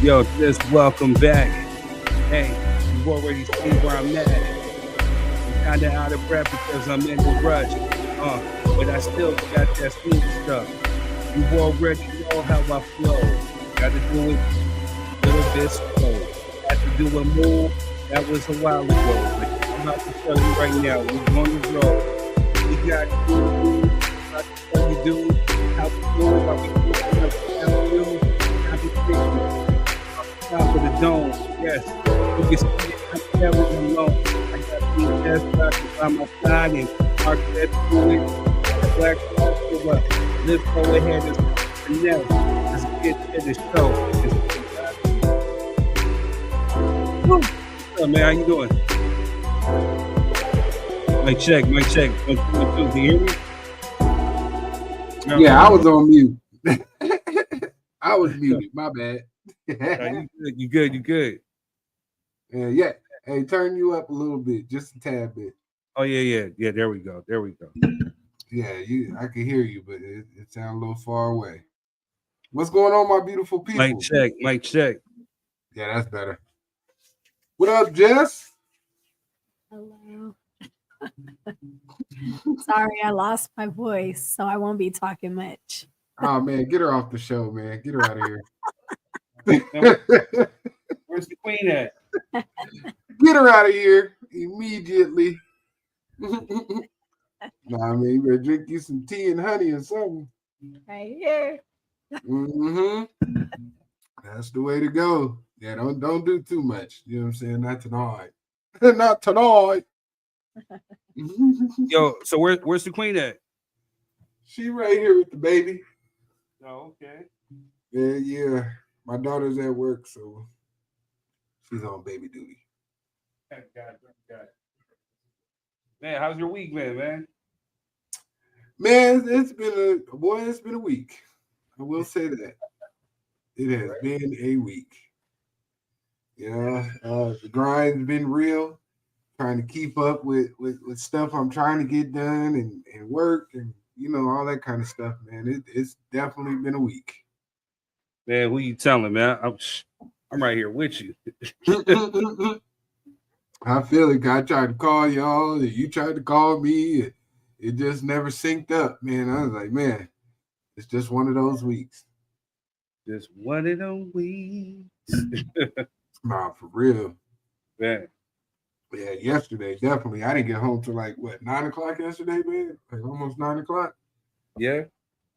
Yo, just welcome back. Hey, you already see where I'm at. I'm kind of out of breath because I'm in the rush. But I still got that smooth stuff. You already know how I flow. Got to do it a little bit slow. Got to do a move that was a while ago. But I'm about to tell you right now, we're on the road. We got to do what I tell you do, how we do it, how we do it, how we do it, how we do it. Top of the dome, yes. You can see it, I'm never alone. I got these desktop by my side and Mark that to it. Black Cross, let's go ahead and let's get to the show. What's up, man? How you doing? Mic check, mic check. 1, 2, 1, 2. Can you hear me? No. Yeah, I was on mute. I was muted. My bad. You good. Yeah. Hey, turn you up a little bit, just a tad bit. Oh yeah. There we go. Yeah, I can hear you, but it sounds a little far away. What's going on, my beautiful people? Mic check. Yeah, that's better. What up, Jess? Hello. Sorry, I lost my voice, so I won't be talking much. Oh man, get her off the show, man. Get her out of here. Where's the queen at? Get her out of here immediately. Nah, I mean, you better drink you some tea and honey or something. Right here. Mm-hmm. That's the way to go. Yeah, don't do too much. You know what I'm saying? Not tonight. Not tonight. Yo, so where's the queen at? She right here with the baby. Oh, okay. Yeah. My daughter's at work, so she's on baby duty. Got it. Man, how's your week been, man? Man, it's been a week. I will say that. It has been a week. Yeah, the grind's been real. Trying to keep up with stuff I'm trying to get done and work and all that kind of stuff, man. It's definitely been a week. Man, who you telling, man? I'm right here with you. I feel it. I tried to call y'all, and you tried to call me. It just never synced up, man. I was like, man, it's just one of those weeks. Just one of those weeks. Nah, for real. Man. Yeah, yesterday, definitely. I didn't get home till 9 o'clock yesterday, man? Almost 9 o'clock. Yeah?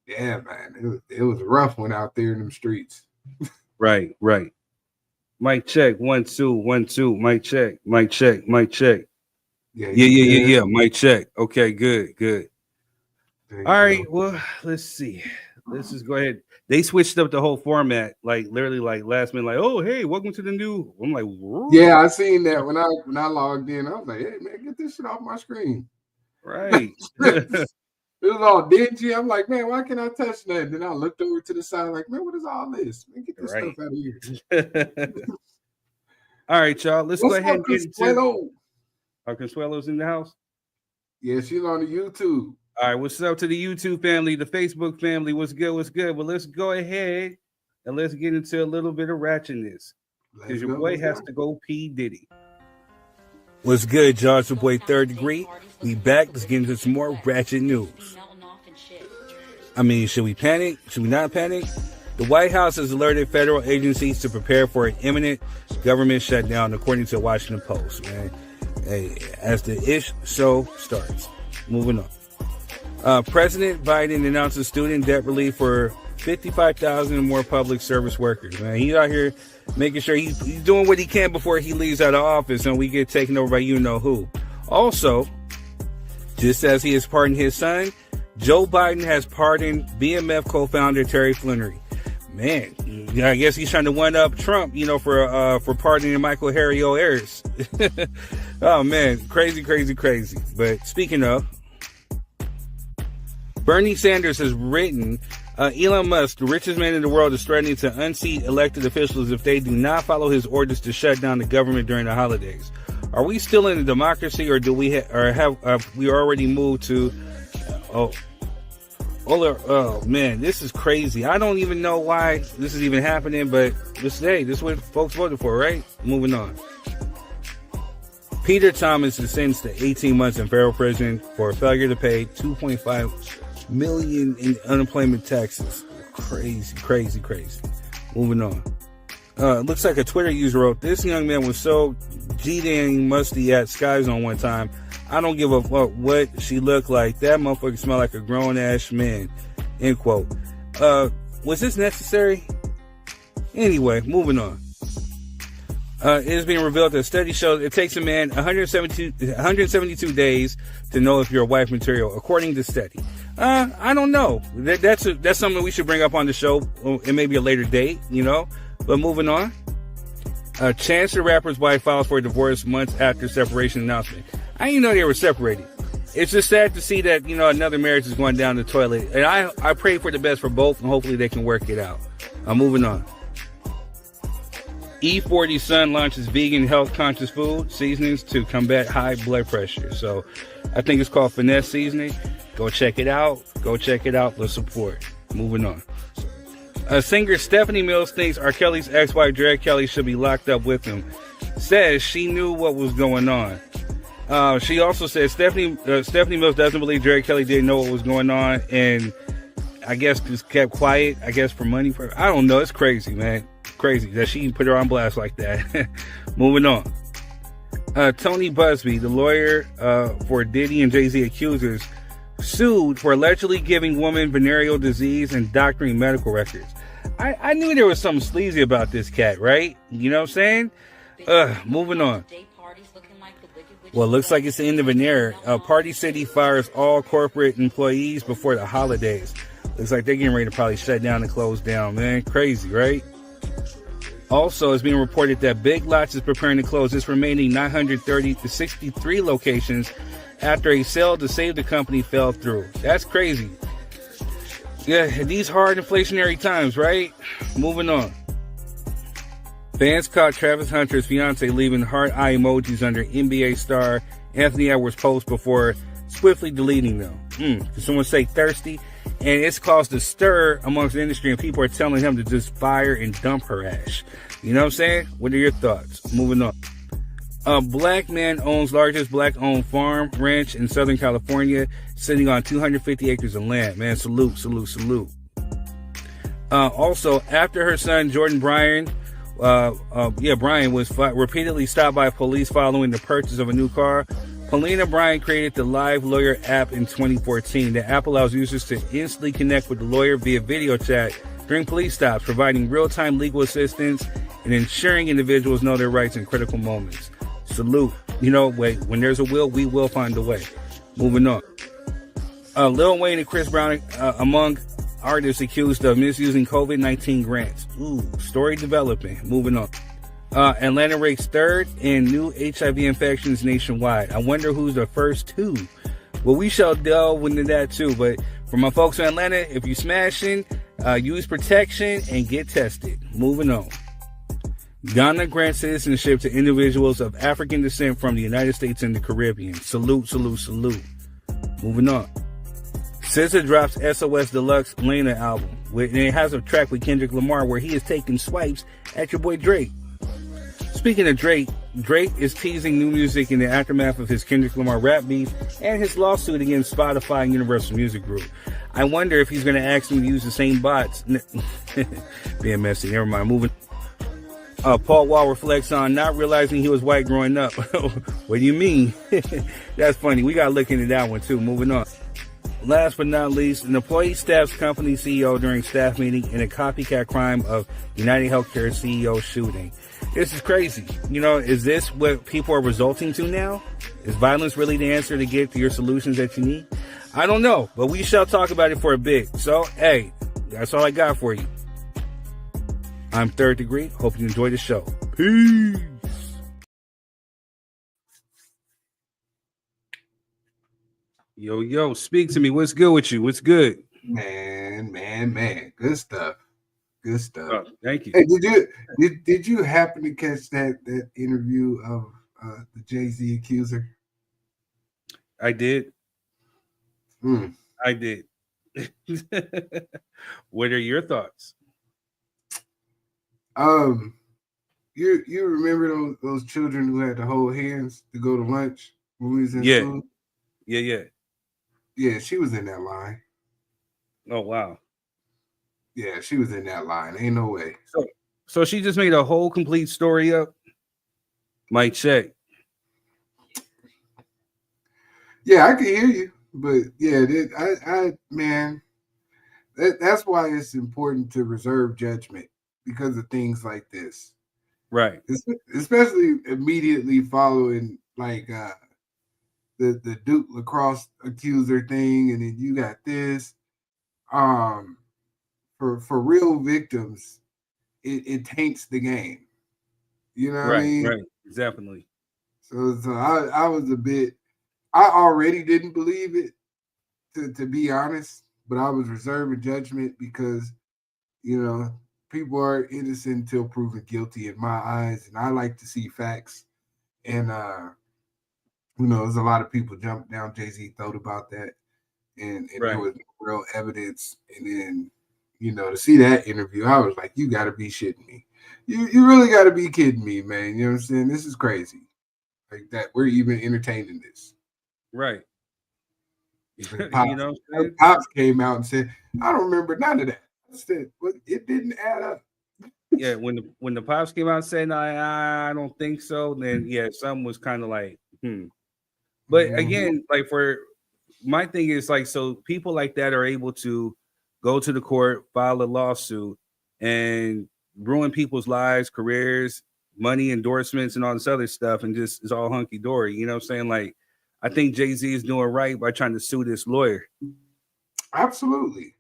Yeah, man. It was a rough one out there in them streets. Right. Mic check. 1, 2, 1, 2. Mic check. Yeah. Mic check. Okay, good. All right. Well, let's see. Let's just go ahead. They switched up the whole format, literally last minute, oh, hey, welcome to the new. I'm like, whoa. Yeah, I seen that when I logged in. I was like, hey, man, get this shit off my screen. Right. It was all dingy. I'm like, man, why can't I touch that? And then I looked over to the side, like, man, what is all this? Man, get this stuff out of here. All right, y'all. Let's go ahead and get into our Consuelo's in the house. Yeah, she's on the YouTube. All right, what's up to the YouTube family, the Facebook family? What's good? Well, let's go ahead and let's get into a little bit of ratchetness. Because your boy has to go P. Diddy. What's good, y'all? It's your boy Third Degree. We back. Let's get into some more ratchet news. I mean, should we panic? Should we not panic? The White House has alerted federal agencies to prepare for an imminent government shutdown, according to the Washington Post, man. Hey, as the ish show starts. Moving on. President Biden announces student debt relief for 55,000 more public service workers. Man, he's out here making sure he's doing what he can before he leaves out of office and we get taken over by you know who. Also, just as he has pardoned his son, Joe Biden has pardoned BMF co-founder Terry Flannery. Man, I guess he's trying to one-up Trump, for pardoning Michael Harry O'Harris. Oh, man, crazy. But speaking of, Bernie Sanders has written, Elon Musk, the richest man in the world, is threatening to unseat elected officials if they do not follow his orders to shut down the government during the holidays. Are we still in a democracy, or do we have we already moved to? Oh man, this is crazy. I don't even know why this is even happening, but this is what folks voted for, right? Moving on. Peter Thomas is sentenced to 18 months in federal prison for failure to pay $2.5 million in unemployment taxes. Crazy. Moving on. Looks like a Twitter user wrote, "This young man was so G-dang musty at Sky Zone one time. I don't give a fuck what she looked like. That motherfucker smelled like a grown-ass man." End quote. Was this necessary? Anyway, moving on. It is being revealed that a study shows it takes a man 172 days to know if you're wife material, according to study. I don't know. That's something we should bring up on the show in maybe a later date, But moving on. Chance the Rapper's wife files for a divorce months after separation announcement. I didn't know they were separated. It's just sad to see that, another marriage is going down the toilet. And I pray for the best for both, and hopefully they can work it out. I'm moving on. E40's son launches vegan health-conscious food seasonings to combat high blood pressure. So I think it's called Finesse Seasoning. Go check it out. Let's support. Moving on. Singer Stephanie Mills thinks R. Kelly's ex-wife Dre Kelly should be locked up with him. Says she knew what was going on. She also says Stephanie Mills doesn't believe Dre Kelly didn't know what was going on, and I guess just kept quiet. I guess for money. I don't know. It's crazy, man. Crazy that she put her on blast like that. Moving on. Tony Busby, the lawyer for Diddy and Jay-Z accusers, sued for allegedly giving women venereal disease and doctoring medical records. I knew there was something sleazy about this cat, right? You know what I'm saying? Moving on. Well, it looks like it's the end of an era. Party City fires all corporate employees before the holidays. Looks like they're getting ready to probably shut down and close down, man. Crazy, right? Also, it's being reported that Big Lots is preparing to close its remaining 930 to 63 locations after a sale to save the company fell through. That's crazy. Yeah, these hard inflationary times, right? Moving on. Fans caught Travis Hunter's fiance leaving heart eye emojis under NBA star Anthony Edwards' post before swiftly deleting them. Did someone say thirsty? And it's caused a stir amongst the industry, and people are telling him to just fire and dump her ass. You know what I'm saying? What are your thoughts? Moving on. A black man owns largest black-owned farm ranch in Southern California, sitting on 250 acres of land. Man, salute. Also, after her son Jordan Bryan was repeatedly stopped by police following the purchase of a new car, Paulina Bryan created the Live Lawyer app in 2014. The app allows users to instantly connect with the lawyer via video chat during police stops, providing real-time legal assistance and ensuring individuals know their rights in critical moments. Salute. When there's a will, we will find a way. Moving on. Lil Wayne and Chris Brown among artists accused of misusing COVID-19 grants. Story developing. Moving on. Atlanta ranks third in new HIV infections nationwide. I wonder who's the first two. Well, we shall delve into that too. But for my folks in Atlanta, if you smashing, use protection and get tested. Moving on. Ghana grants citizenship to individuals of African descent from the United States and the Caribbean. Salute. Moving on. SZA drops SOS Deluxe Lena album. And it has a track with Kendrick Lamar where he is taking swipes at your boy Drake. Speaking of Drake is teasing new music in the aftermath of his Kendrick Lamar rap beef and his lawsuit against Spotify and Universal Music Group. I wonder if he's going to ask them to use the same bots. Being messy. Never mind. Moving. Paul Wall reflects on not realizing he was white growing up. What do you mean? That's funny. We got to look into that one too. Moving on. Last but not least, an employee stabs company CEO during staff meeting in a copycat crime of United Healthcare CEO shooting. This is crazy. Is this what people are resulting to now? Is violence really the answer to get to your solutions that you need? I don't know, but we shall talk about it for a bit. So, hey, that's all I got for you. I'm Third Degree. Hope you enjoy the show. Peace. Yo, speak to me. What's good with you? What's good? Man. Good stuff. Oh, thank you. Hey, did you happen to catch that interview of the Jay-Z accuser? I did. Mm. I did. What are your thoughts? You remember those children who had to hold hands to go to lunch when we was in school? Yeah. Yeah, she was in that line. Oh wow. Yeah, she was in that line. Ain't no way. So she just made a whole complete story up. Mic check. Yeah, I can hear you, but yeah, that's why it's important to reserve judgment because of things like this. Right. Especially immediately following like the Duke lacrosse accuser thing, and then you got this. For real victims, it taints the game. You know what I mean? Right. Definitely. So I was a bit. I already didn't believe it, to be honest, but I was reserving judgment because people are innocent until proven guilty in my eyes, and I like to see facts. And there's a lot of people jumped down Jay-Z thought about that, and there was real evidence. And then to see that interview, I was like, you got to be shitting me. You really got to be kidding me, man. You know what I'm saying? This is crazy. Like that we're even entertaining this. Right. Pops came out and said, I don't remember none of that. I said, well, it didn't add up. Yeah, when the Pops came out and said, I don't think so, then yeah, something was kind of like, But again, like for my thing is like, so people like that are able to go to the court, file a lawsuit, and ruin people's lives, careers, money, endorsements, and all this other stuff, and just it's all hunky dory. You know what I'm saying? Like, I think Jay-Z is doing right by trying to sue this lawyer. Absolutely.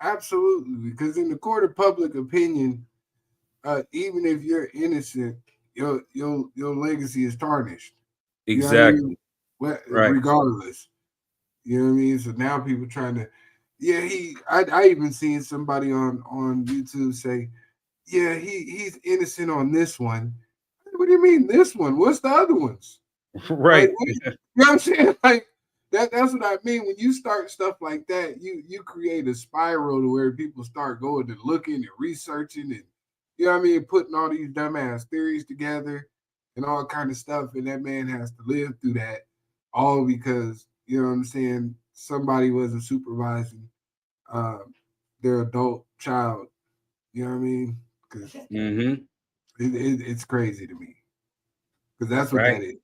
Because in the court of public opinion, even if you're innocent, your legacy is tarnished. Exactly. You know what I mean? Regardless. You know what I mean? So now people trying to, I even seen somebody on YouTube say, yeah, he's innocent on this one. What do you mean this one? What's the other ones? Right. Like, you know what I'm saying? Like that's what I mean. When you start stuff like that, you create a spiral to where people start going and looking and researching and putting all these dumbass theories together and all kind of stuff. And that man has to live through that all because, you know what I'm saying, somebody wasn't supervising their adult child. You know what I mean? Because it's crazy to me. Because that's what that is.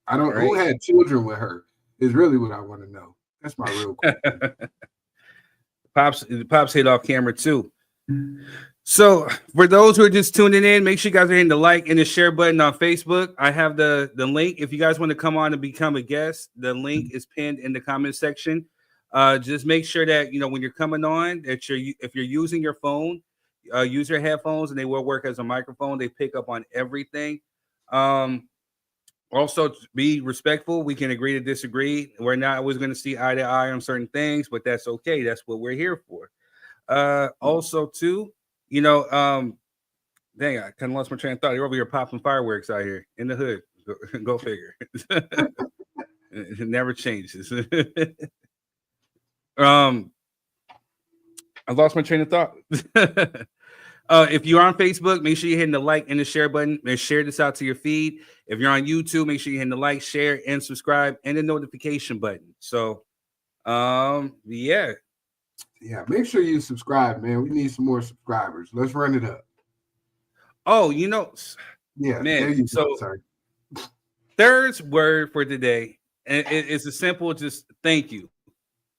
I don't who had children with her is really what I want to know. That's my real question. Pops hit off camera too. So for those who are just tuning in, make sure you guys are hitting the like and the share button on Facebook. I have the link. If you guys want to come on and become a guest, the link is pinned in the comment section. Just make sure that when you're coming on, that if you're using your phone, use your headphones and they will work as a microphone. They pick up on everything. Also, be respectful. We can agree to disagree. We're not always going to see eye to eye on certain things, but that's okay. That's what we're here for. Also, too, dang, I kind of lost my train of thought. You're over here popping fireworks out here in the hood. Go figure. It never changes. I lost my train of thought. If you're on Facebook, make sure you're hitting the like and the share button and share this out to your feed. If you're on YouTube, make sure you're hitting the like, share, and subscribe and the notification button. So, yeah. Yeah, make sure you subscribe, man. We need some more subscribers. Let's run it up. Oh, yeah, man. So, third word for today, and it's a simple just thank you.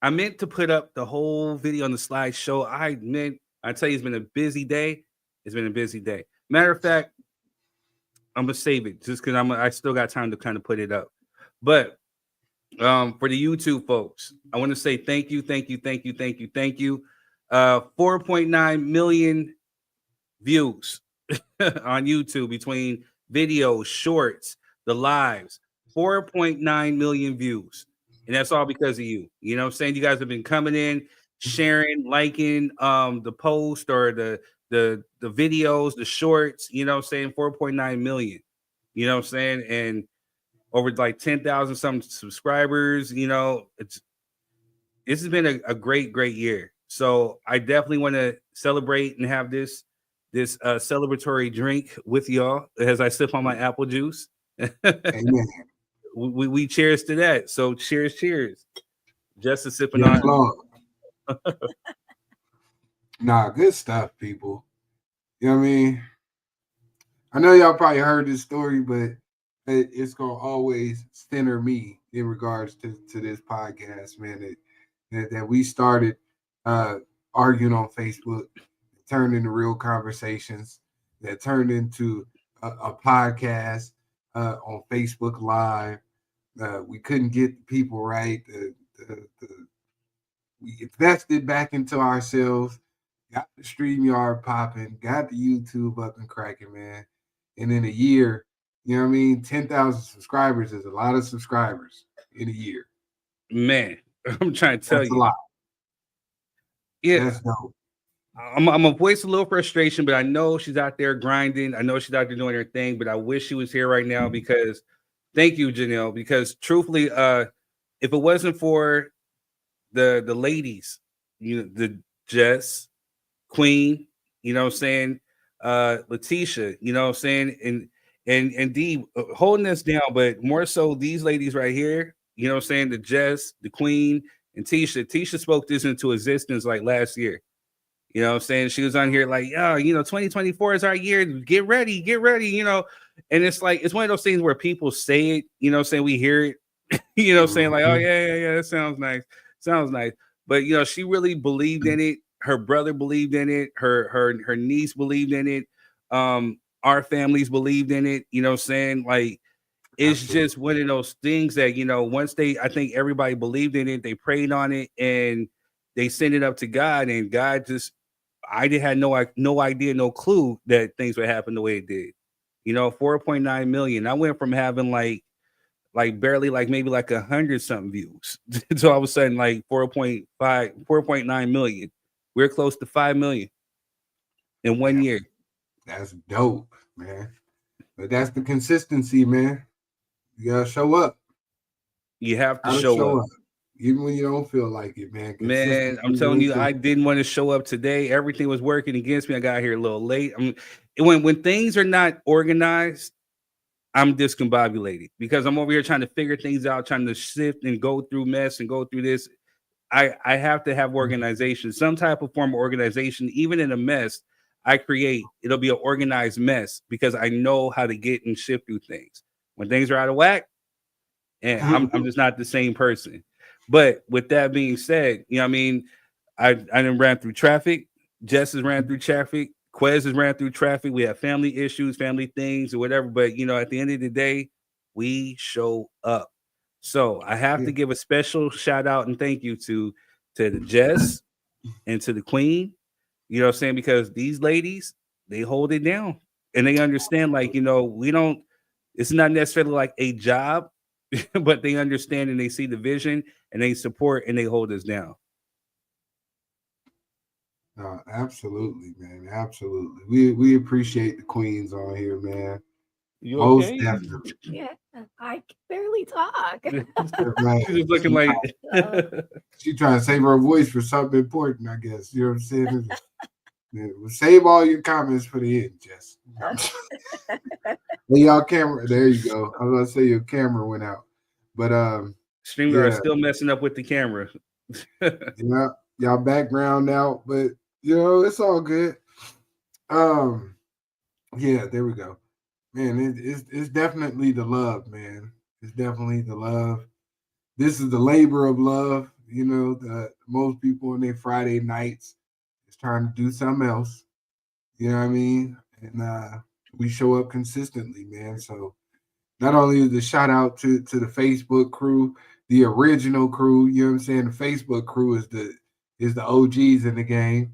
I meant to put up the whole video on the slideshow. I tell you, it's been a busy day. Matter of fact, I'm gonna save it just because I still got time to kind of put it up. But For the YouTube folks, I want to say thank you, thank you, thank you, thank you, thank you. 4.9 million views on YouTube between videos, shorts, the lives. 4.9 million views. And that's all because of you. You know what I'm saying? You guys have been coming in, sharing, liking the post or the videos, the shorts, you know what I'm saying? 4.9 million. You know what I'm saying? And over like 10,000 some subscribers, you know, this has been a great, great year. So I definitely want to celebrate and have this celebratory drink with y'all as I sip on my apple juice. Amen. We cheers to that. So cheers, cheers. Just a sipping Yes, on. Lord. Nah, good stuff, people. You know what I mean? I know y'all probably heard this story, but it's gonna always center me in regards to this podcast, man. That we started uh, arguing on Facebook, turned into real conversations, that turned into a podcast on Facebook Live. We couldn't get the people right. We invested back into ourselves, got the StreamYard popping, got the YouTube up and cracking, man. And in a year, you know what I mean? 10,000 subscribers is a lot of subscribers in a year. Man, I'm trying to tell That's a you. lot. Yeah. That's dope. I'm gonna voice a little frustration, but I know she's out there grinding. I know she's out there doing her thing, but I wish she was here right now because thank you, Janelle. Because truthfully, if it wasn't for the ladies, you know, the Jess, Queen, you know what I'm saying, Letitia, you know what I'm saying, and Dee holding us down, but more so these ladies right here, you know what I'm saying, the Jess, the Queen, and Tisha. Tisha spoke this into existence like last year. You know what I'm saying? She was on here like, yeah, you know, 2024 is our year. Get ready, you know. And it's like, it's one of those things where people say it, you know what I'm saying? We hear it, you know what I'm saying? Like, oh, Mhm. yeah, that sounds nice. Sounds nice. But, you know, she really believed in it. Her brother believed in it. Her niece believed in it. Our families believed in it. You know what I'm saying? Like, it's Absolutely. just one of those things that, you know, once I think everybody believed in it, they prayed on it, and they sent it up to God, and God just, I did had no idea, no clue that things would happen the way it did. You know, 4.9 million. I went from having like barely like maybe like 100 something views to all of a sudden like 4.5, 4.9 million. We're close to 5 million in one Yeah, year. that's dope, man. But that's the consistency, man. You gotta show up. You have to Gotta show show up. up. Even when you don't feel like it, man. Man, Consistency I'm is telling the you, I key. didn't want to show up today. Everything was working against me. I got here a little late. When things are not organized, I'm discombobulated because I'm over here trying to figure things out, trying to sift and go through mess and go through this. I have to have organization, some type of form of organization, even in a mess. I create it'll be an organized mess because I know how to get and shift through things. When things are out of whack, and I'm just not the same person. But with that being said, you know what I mean, I didn't ran through traffic. Jess has ran through traffic. Quez has ran through traffic. We have family issues, family things, or whatever. But you know, at the end of the day, we show up. So I have Yeah. to give a special shout out and thank you to the Jess and to the Queen. You know what I'm saying? Because these ladies, they hold it down and they understand, like, you know, we don't, it's not necessarily like a job, but they understand and they see the vision and they support and they hold us down. No, absolutely, man. Absolutely. We appreciate the queens on here, man. You Most okay? definitely. Yeah, I can barely talk. Right. She's just looking like She trying to save her voice for something important, I guess. You know what I'm saying? Yeah, well, save all your comments for the end, Jess. Hey, y'all camera. There you go. I was gonna say your camera went out. But StreamYard is yeah, still messing up with the camera. yeah, y'all background out, but you know, it's all good. Um, yeah, there we go. Man, it's definitely the love, man. It's definitely the love. This is the labor of love. You know, most people on their Friday nights is trying to do something else. You know what I mean? And we show up consistently, man. So not only is the shout out to the Facebook crew, the original crew. You know what I'm saying? The Facebook crew is the OGs in the game,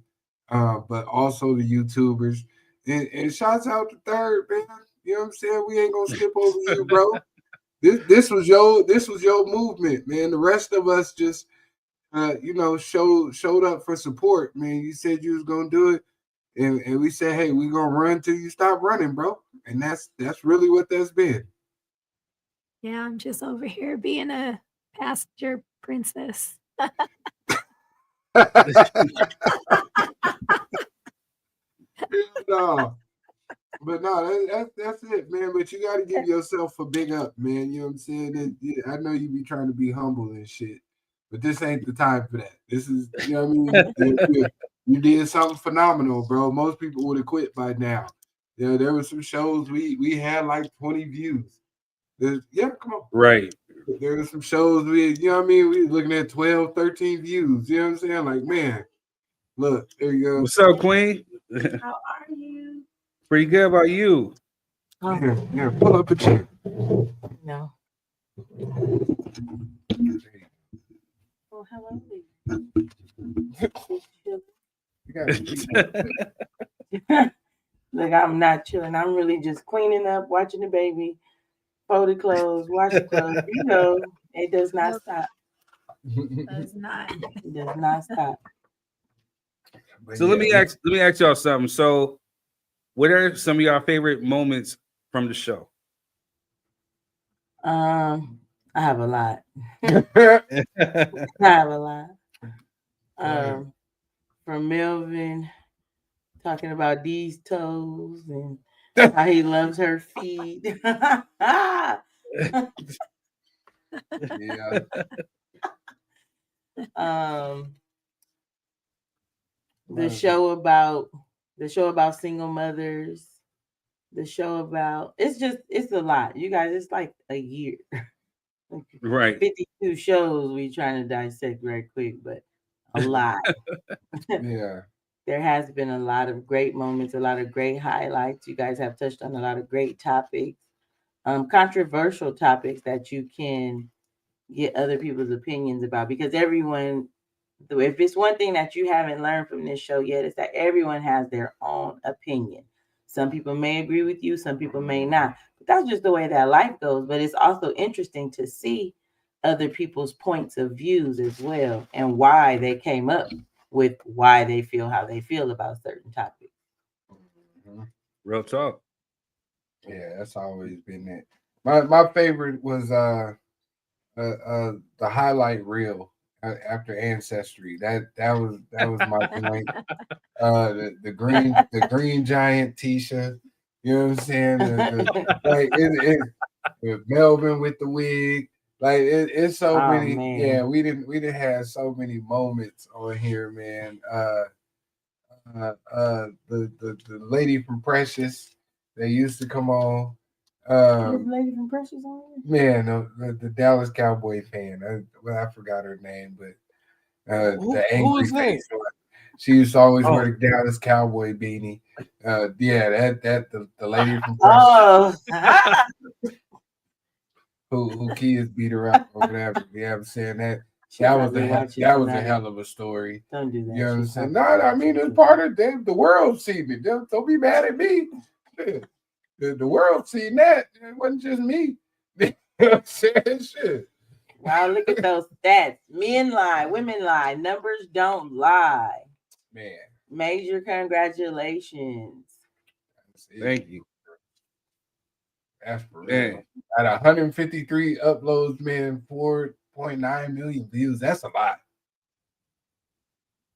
but also the YouTubers. And shouts out to Third, man. You know what I'm saying? We ain't gonna skip over you, bro. This was your movement, man. The rest of us just showed up for support, man. You said you was gonna do it, and we said, hey, we gonna run till you stop running, bro. And that's really what that's been. Yeah, I'm just over here being a passenger princess. No, but no, that's it, man. But you got to give yourself a big up, man. You know what I'm saying? I know you be trying to be humble and shit, but this ain't the time for that. This is, you know what I mean? You did something phenomenal, bro. Most people would have quit by now. You know, there were some shows we had like 20 views. Come on. Right. There were some shows you know what I mean? We were looking at 12, 13 views. You know what I'm saying? Like, man, look, there you go. What's up, Queen? How are you? Pretty good. About you? Oh, Here, pull up a chair. no. Oh, hello. You gotta Look, I'm not chilling. I'm really just cleaning up, watching the baby, folded clothes, washing clothes. You know, it does not stop. Does not. It does not stop. So let me ask y'all something. So, what are some of y'all favorite moments from the show? I have a lot. I have a lot. From Melvin talking about these toes and how he loves her feet. Yeah. The show about single mothers, the show about it's a lot. You guys, it's like a year. Right. 52 shows we trying to dissect right quick, but a lot. Yeah. There has been a lot of great moments, a lot of great highlights. You guys have touched on a lot of great topics, controversial topics that you can get other people's opinions about, because everyone, if it's one thing that you haven't learned from this show yet, is that everyone has their own opinion. Some people may agree with you, some people may not, but that's just the way that life goes. But it's also interesting to see other people's points of views as well, and why they came up with why they feel how they feel about certain topics. Real talk. Yeah, that's always been it. My favorite was the highlight reel after Ancestry. That was my point. The green giant Tisha. You know what I'm saying? Like with Melvin with the wig. Like it's so many. Man. Yeah, we didn't have so many moments on here, man. The lady from Precious that used to come on. Lady from Precious on Man, the Dallas Cowboy fan. I forgot her name, but the angry face one. She used to always wear the Dallas Cowboy beanie. Yeah, the lady from Precious. Oh, who kids beat her up or whatever. Yeah, I'm saying that. That was a hell of a story. Don't do that. You know what I'm saying? No, I mean it's part of the world seen it. Don't be mad at me. The world seen that. It wasn't just me. You know what I'm saying? Shit. Wow, look at those stats. Men lie, women lie, numbers don't lie. Man. Major congratulations. Thank you. That's for real. At 153 uploads, man, 4.9 million views. That's a lot.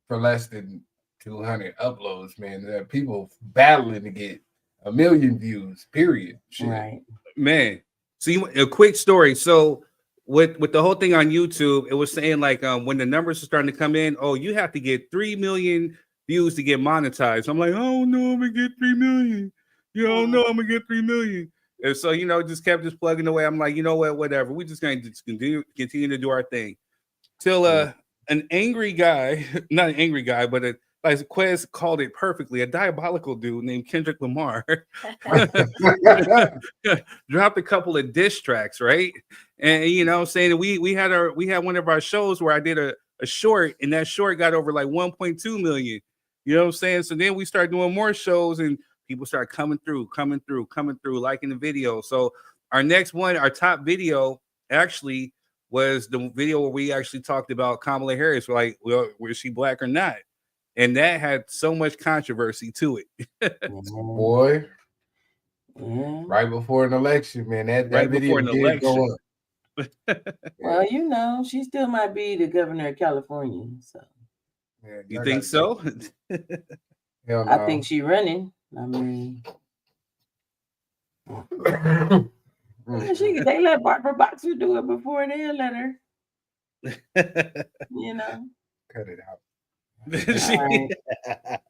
For less than 200 uploads, man. There are people battling to get 1 million views, period. Shit. Right. Man. See, a quick story. So with the whole thing on YouTube, it was saying like when the numbers are starting to come in, oh, you have to get 3 million views to get monetized. I'm like, oh no, I'm gonna get 3 million. You don't know I'm gonna get 3 million. And so, just kept plugging away. I'm like, you know what, whatever. We just gonna continue to do our thing. Till an angry guy, not an angry guy, but like Quez called it perfectly. A diabolical dude named Kendrick Lamar dropped a couple of diss tracks, right? And you know, saying we had one of our shows where I did a short, and that short got over like 1.2 million. You know what I'm saying? So then we started doing more shows, and people start coming through, liking the video. So our next one, our top video, actually was the video where we actually talked about Kamala Harris, like, well, was she black or not? And that had so much controversy to it. Boy, right before an election, man, that video did go up. Well, you know, she still might be the governor of California. So, yeah, you think so? Hell no. I think she's running. I mean, they let Barbara Boxer do it before they let her. You know, cut it out. Right.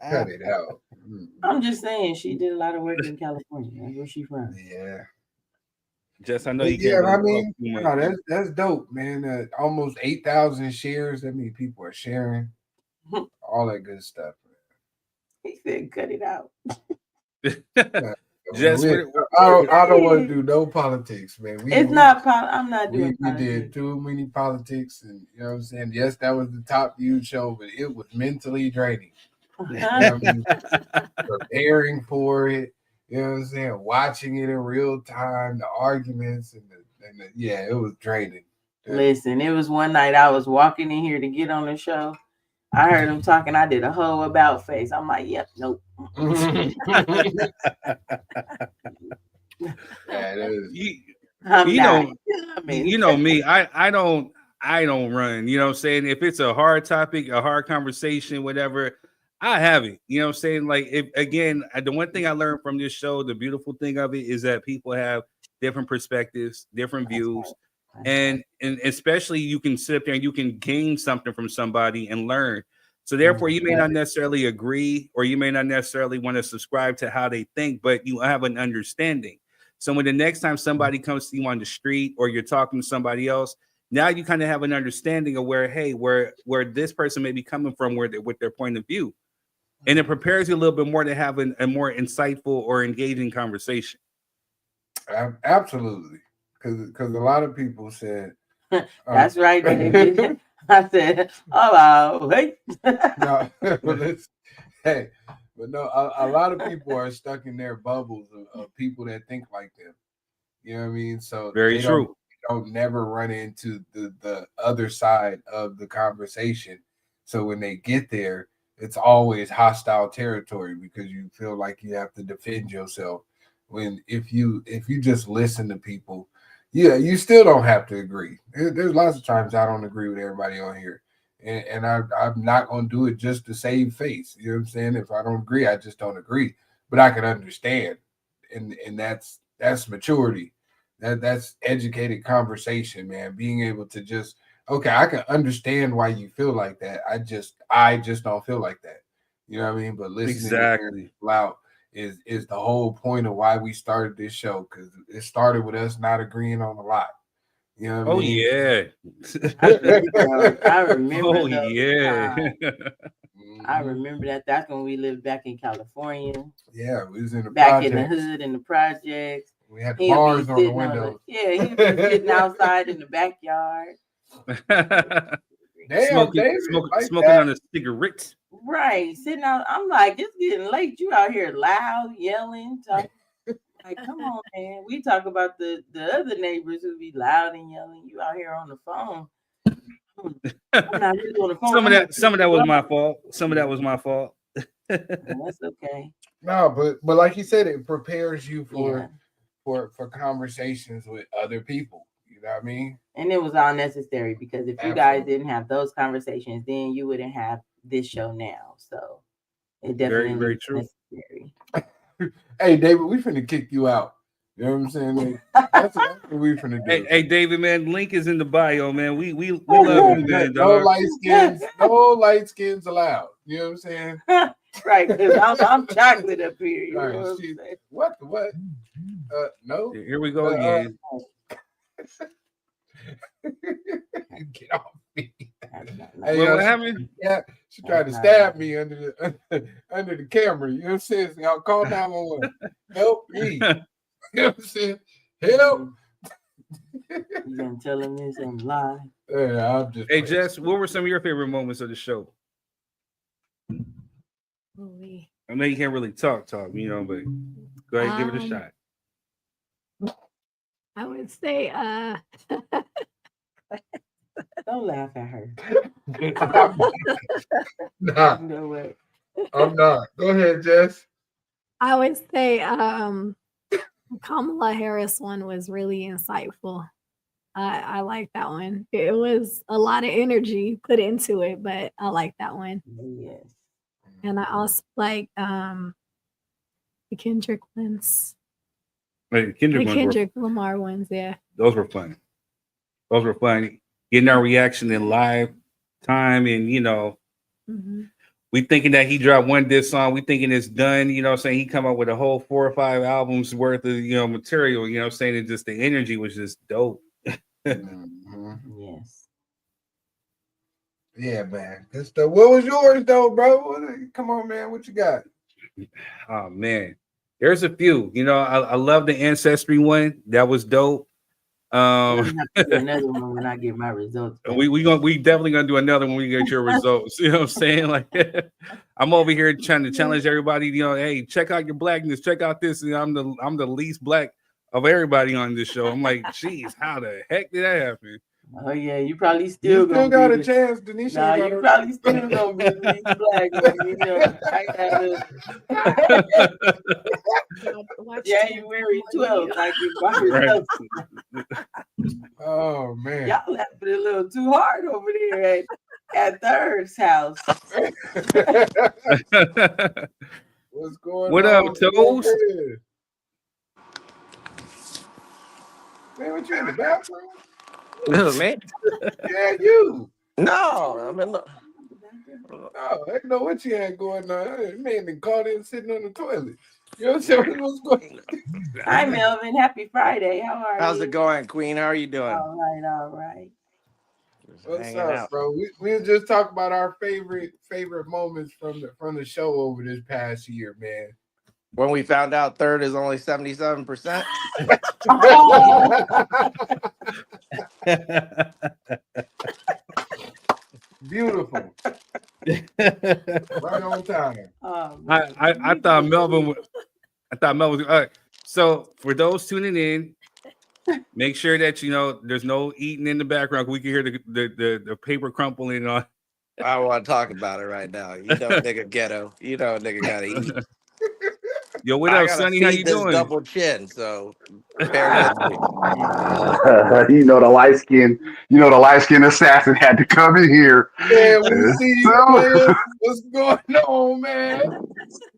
Cut it out. I'm just saying she did a lot of work in California. That's where she's from. Yeah. Just I know you. Yeah, I mean, no, that's dope, man. Almost 8,000 shares. That means people are sharing all that good stuff. He said, "Cut it out." Just I don't want to do no politics, man. I'm not doing we did too many politics, and you know what I'm saying? Yes, that was the top viewed show, but it was mentally draining. You know what I mean? Preparing for it, you know what I'm saying? Watching it in real time, the arguments and yeah, it was draining. Listen, it was one night I was walking in here to get on the show. I heard him talking. I did a whole about face. I'm like, yep, nope. You know me. I don't run. You know what I'm saying? If it's a hard topic, a hard conversation, whatever, I have it. You know what I'm saying? Like, the one thing I learned from this show, the beautiful thing of it is that people have different perspectives, different views. And especially you can sit up there and you can gain something from somebody and learn. So therefore, you may not necessarily agree, or you may not necessarily want to subscribe to how they think, but you have an understanding. So when the next time somebody comes to you on the street, or you're talking to somebody else, now you kind of have an understanding of where this person may be coming from, with their point of view, and it prepares you a little bit more to have a more insightful or engaging conversation. Absolutely. Because a lot of people said, that's right, David. I said, oh, wow, hey. No, hey, but no, a lot of people are stuck in their bubbles of people that think like them. You know what I mean? So very true. Don't never run into the other side of the conversation. So when they get there, it's always hostile territory because you feel like you have to defend yourself. When if you just listen to people, yeah, you still don't have to agree. There's lots of times I don't agree with everybody on here. And I'm not going to do it just to save face. You know what I'm saying? If I don't agree, I just don't agree. But I can understand. And that's maturity. That's educated conversation, man. Being able to just, okay, I can understand why you feel like that. I just don't feel like that. You know what I mean? But listening loud is the whole point of why we started this show, because it started with us not agreeing on a lot. You know what I mean? Yeah. I remember. Oh yeah. I remember that. That's when we lived back in California. Yeah, we was in the back in the hood in the projects. We had the bars on the windows. He'd be sitting outside in the backyard. Smoking on a cigarette. Right, sitting out. I'm like, it's getting late. You out here loud, yelling, talking. Like, come on, man. We talk about the other neighbors who be loud and yelling. You out here on the phone. I'm not really on the phone. Some of that was my fault. Some of that was my fault. That's okay. No, but like you said, it prepares you for conversations with other people. You know what I mean? And it was all necessary, because if you guys didn't have those conversations, then you wouldn't have this show now. So it definitely very true. Necessary. Hey, David, we finna kick you out. You know what I'm saying? That's what we finna do. Hey, David, man, link is in the bio, man. We love you, man. No light skins allowed. You know what I'm saying? Right, because I'm chocolate up here. You right, know what? No. Here we go again. Get off me. Hey, What happened? Yeah, she tried to stab me under the camera. You know what I'm saying? So I'll call 911. Help me. You know what I'm saying? Help. You gonna tell him this and lie? Yeah, I'm just. Hey, Jess, what were some of your favorite moments of the show? Ooh-wee. I know you can't really talk, but go ahead, give it a shot. I would say, Don't laugh at her. Nah, You know what? I'm not. Go ahead, Jess. I would say, Kamala Harris one was really insightful. I like that one. It was a lot of energy put into it, but I like that one. Yes. And I also like the Kendrick ones. Wait, The Kendrick Lamar ones, yeah. those were fun. Those were fun. Getting our reaction in live time, and Mm-hmm. we thinking that he dropped one diss song. We thinking it's done. You know what I'm saying? He come up with a whole 4 or 5 albums worth of material. You know what I'm saying? And just the energy was just dope. Mm-hmm. Yes. Yeah, man. Good stuff. What was yours, though, bro? Come on, man. What you got? Oh man, there's a few. I love the Ancestry one. That was dope. We'll have to do another one when I get my results back. We definitely gonna do another one when we get your results. You know what I'm saying? Like I'm over here trying to challenge everybody. Hey, check out your blackness. Check out this. I'm the least black of everybody on this show. I'm like, geez, how the heck did that happen? Oh yeah, you probably still got be a chance, Denisha. Nah, you probably still gonna be the least black one. I gotta January 12th. I get my results. Oh man, Y'all laughing a little too hard over there at Third's house. What's going what on? What up, Toes? Man, what you in the bathroom? Who, me? Yeah, you. No, I'm in the. Oh, I didn't know what you had going on. Man, been caught in sitting on the toilet. You know what I'm saying? What's going on? Hi, Melvin. Happy Friday. How are you? How's it going, Queen? How are you doing? All right. Just What's hanging up, out. bro? We just talked about our favorite moments from the show over this past year, man. When we found out Third is only 77%. Beautiful. Right on time. I thought Melvin was. All right. So for those tuning in, make sure that there's no eating in the background. We can hear the paper crumpling on. I don't want to talk about it right now. Nigga ghetto. Nigga gotta eat. Yo, what up, Sonny? How you this doing? double chin, so bear with me. The light skin assassin had to come in here. Yeah, we see you, man. What's going on, man?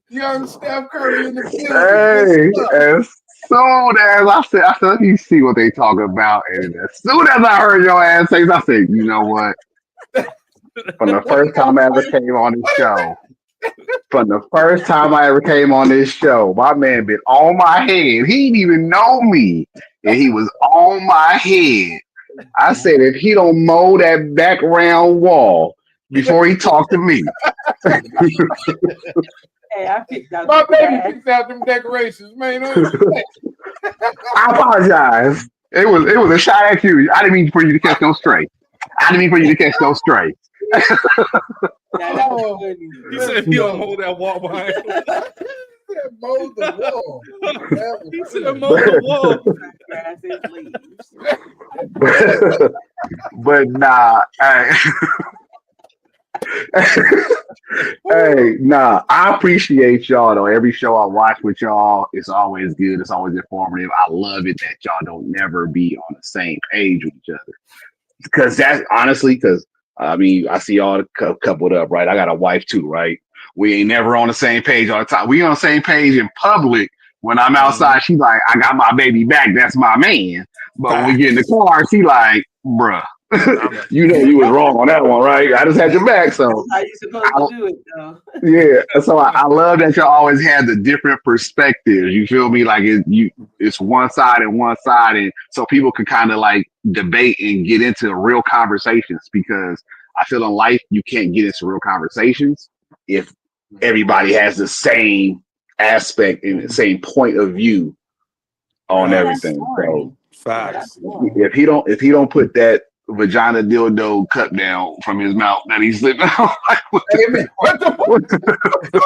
Young Steph Curry in the building. Hey, as soon as I said, let me see what they talking about. And as soon as I heard your ass say, I said, you know what? From the first time I ever came on this show, my man been on my head. He didn't even know me, and he was on my head. I said, if he don't mow that background wall before he talked to me. Hey, I picked out my baby picked out them decorations, man. I apologize. It was a shot at you. I didn't mean for you to catch no stray. Oh, he said if you don't mow that wall behind him. He said mow the wall. He said mow the wall. Grass and leaves. But nah, hey, nah, I appreciate y'all though. Every show I watch with y'all, it's always good. It's always informative. I love it that y'all don't never be on the same page with each other. Because that's honestly, I see y'all coupled up, right? I got a wife too, right? We ain't never on the same page all the time. We on the same page in public. When I'm outside, she's like, I got my baby back. That's my man. But when we get in the car, she like, bruh. You know you was wrong on that one, right? I just had your back, so That's how you supposed to do it, though. yeah. So I love that y'all always have the different perspectives. You feel me? Like it's one side and one side, and so people can kind of like debate and get into real conversations. Because I feel in life you can't get into real conversations if everybody has the same aspect and the same point of view on Yeah, that's everything. So boring. Yeah, Facts. that's boring. if he don't put that vagina dildo cup down from his mouth that he's slipping out, like, Hey, man, what the fuck?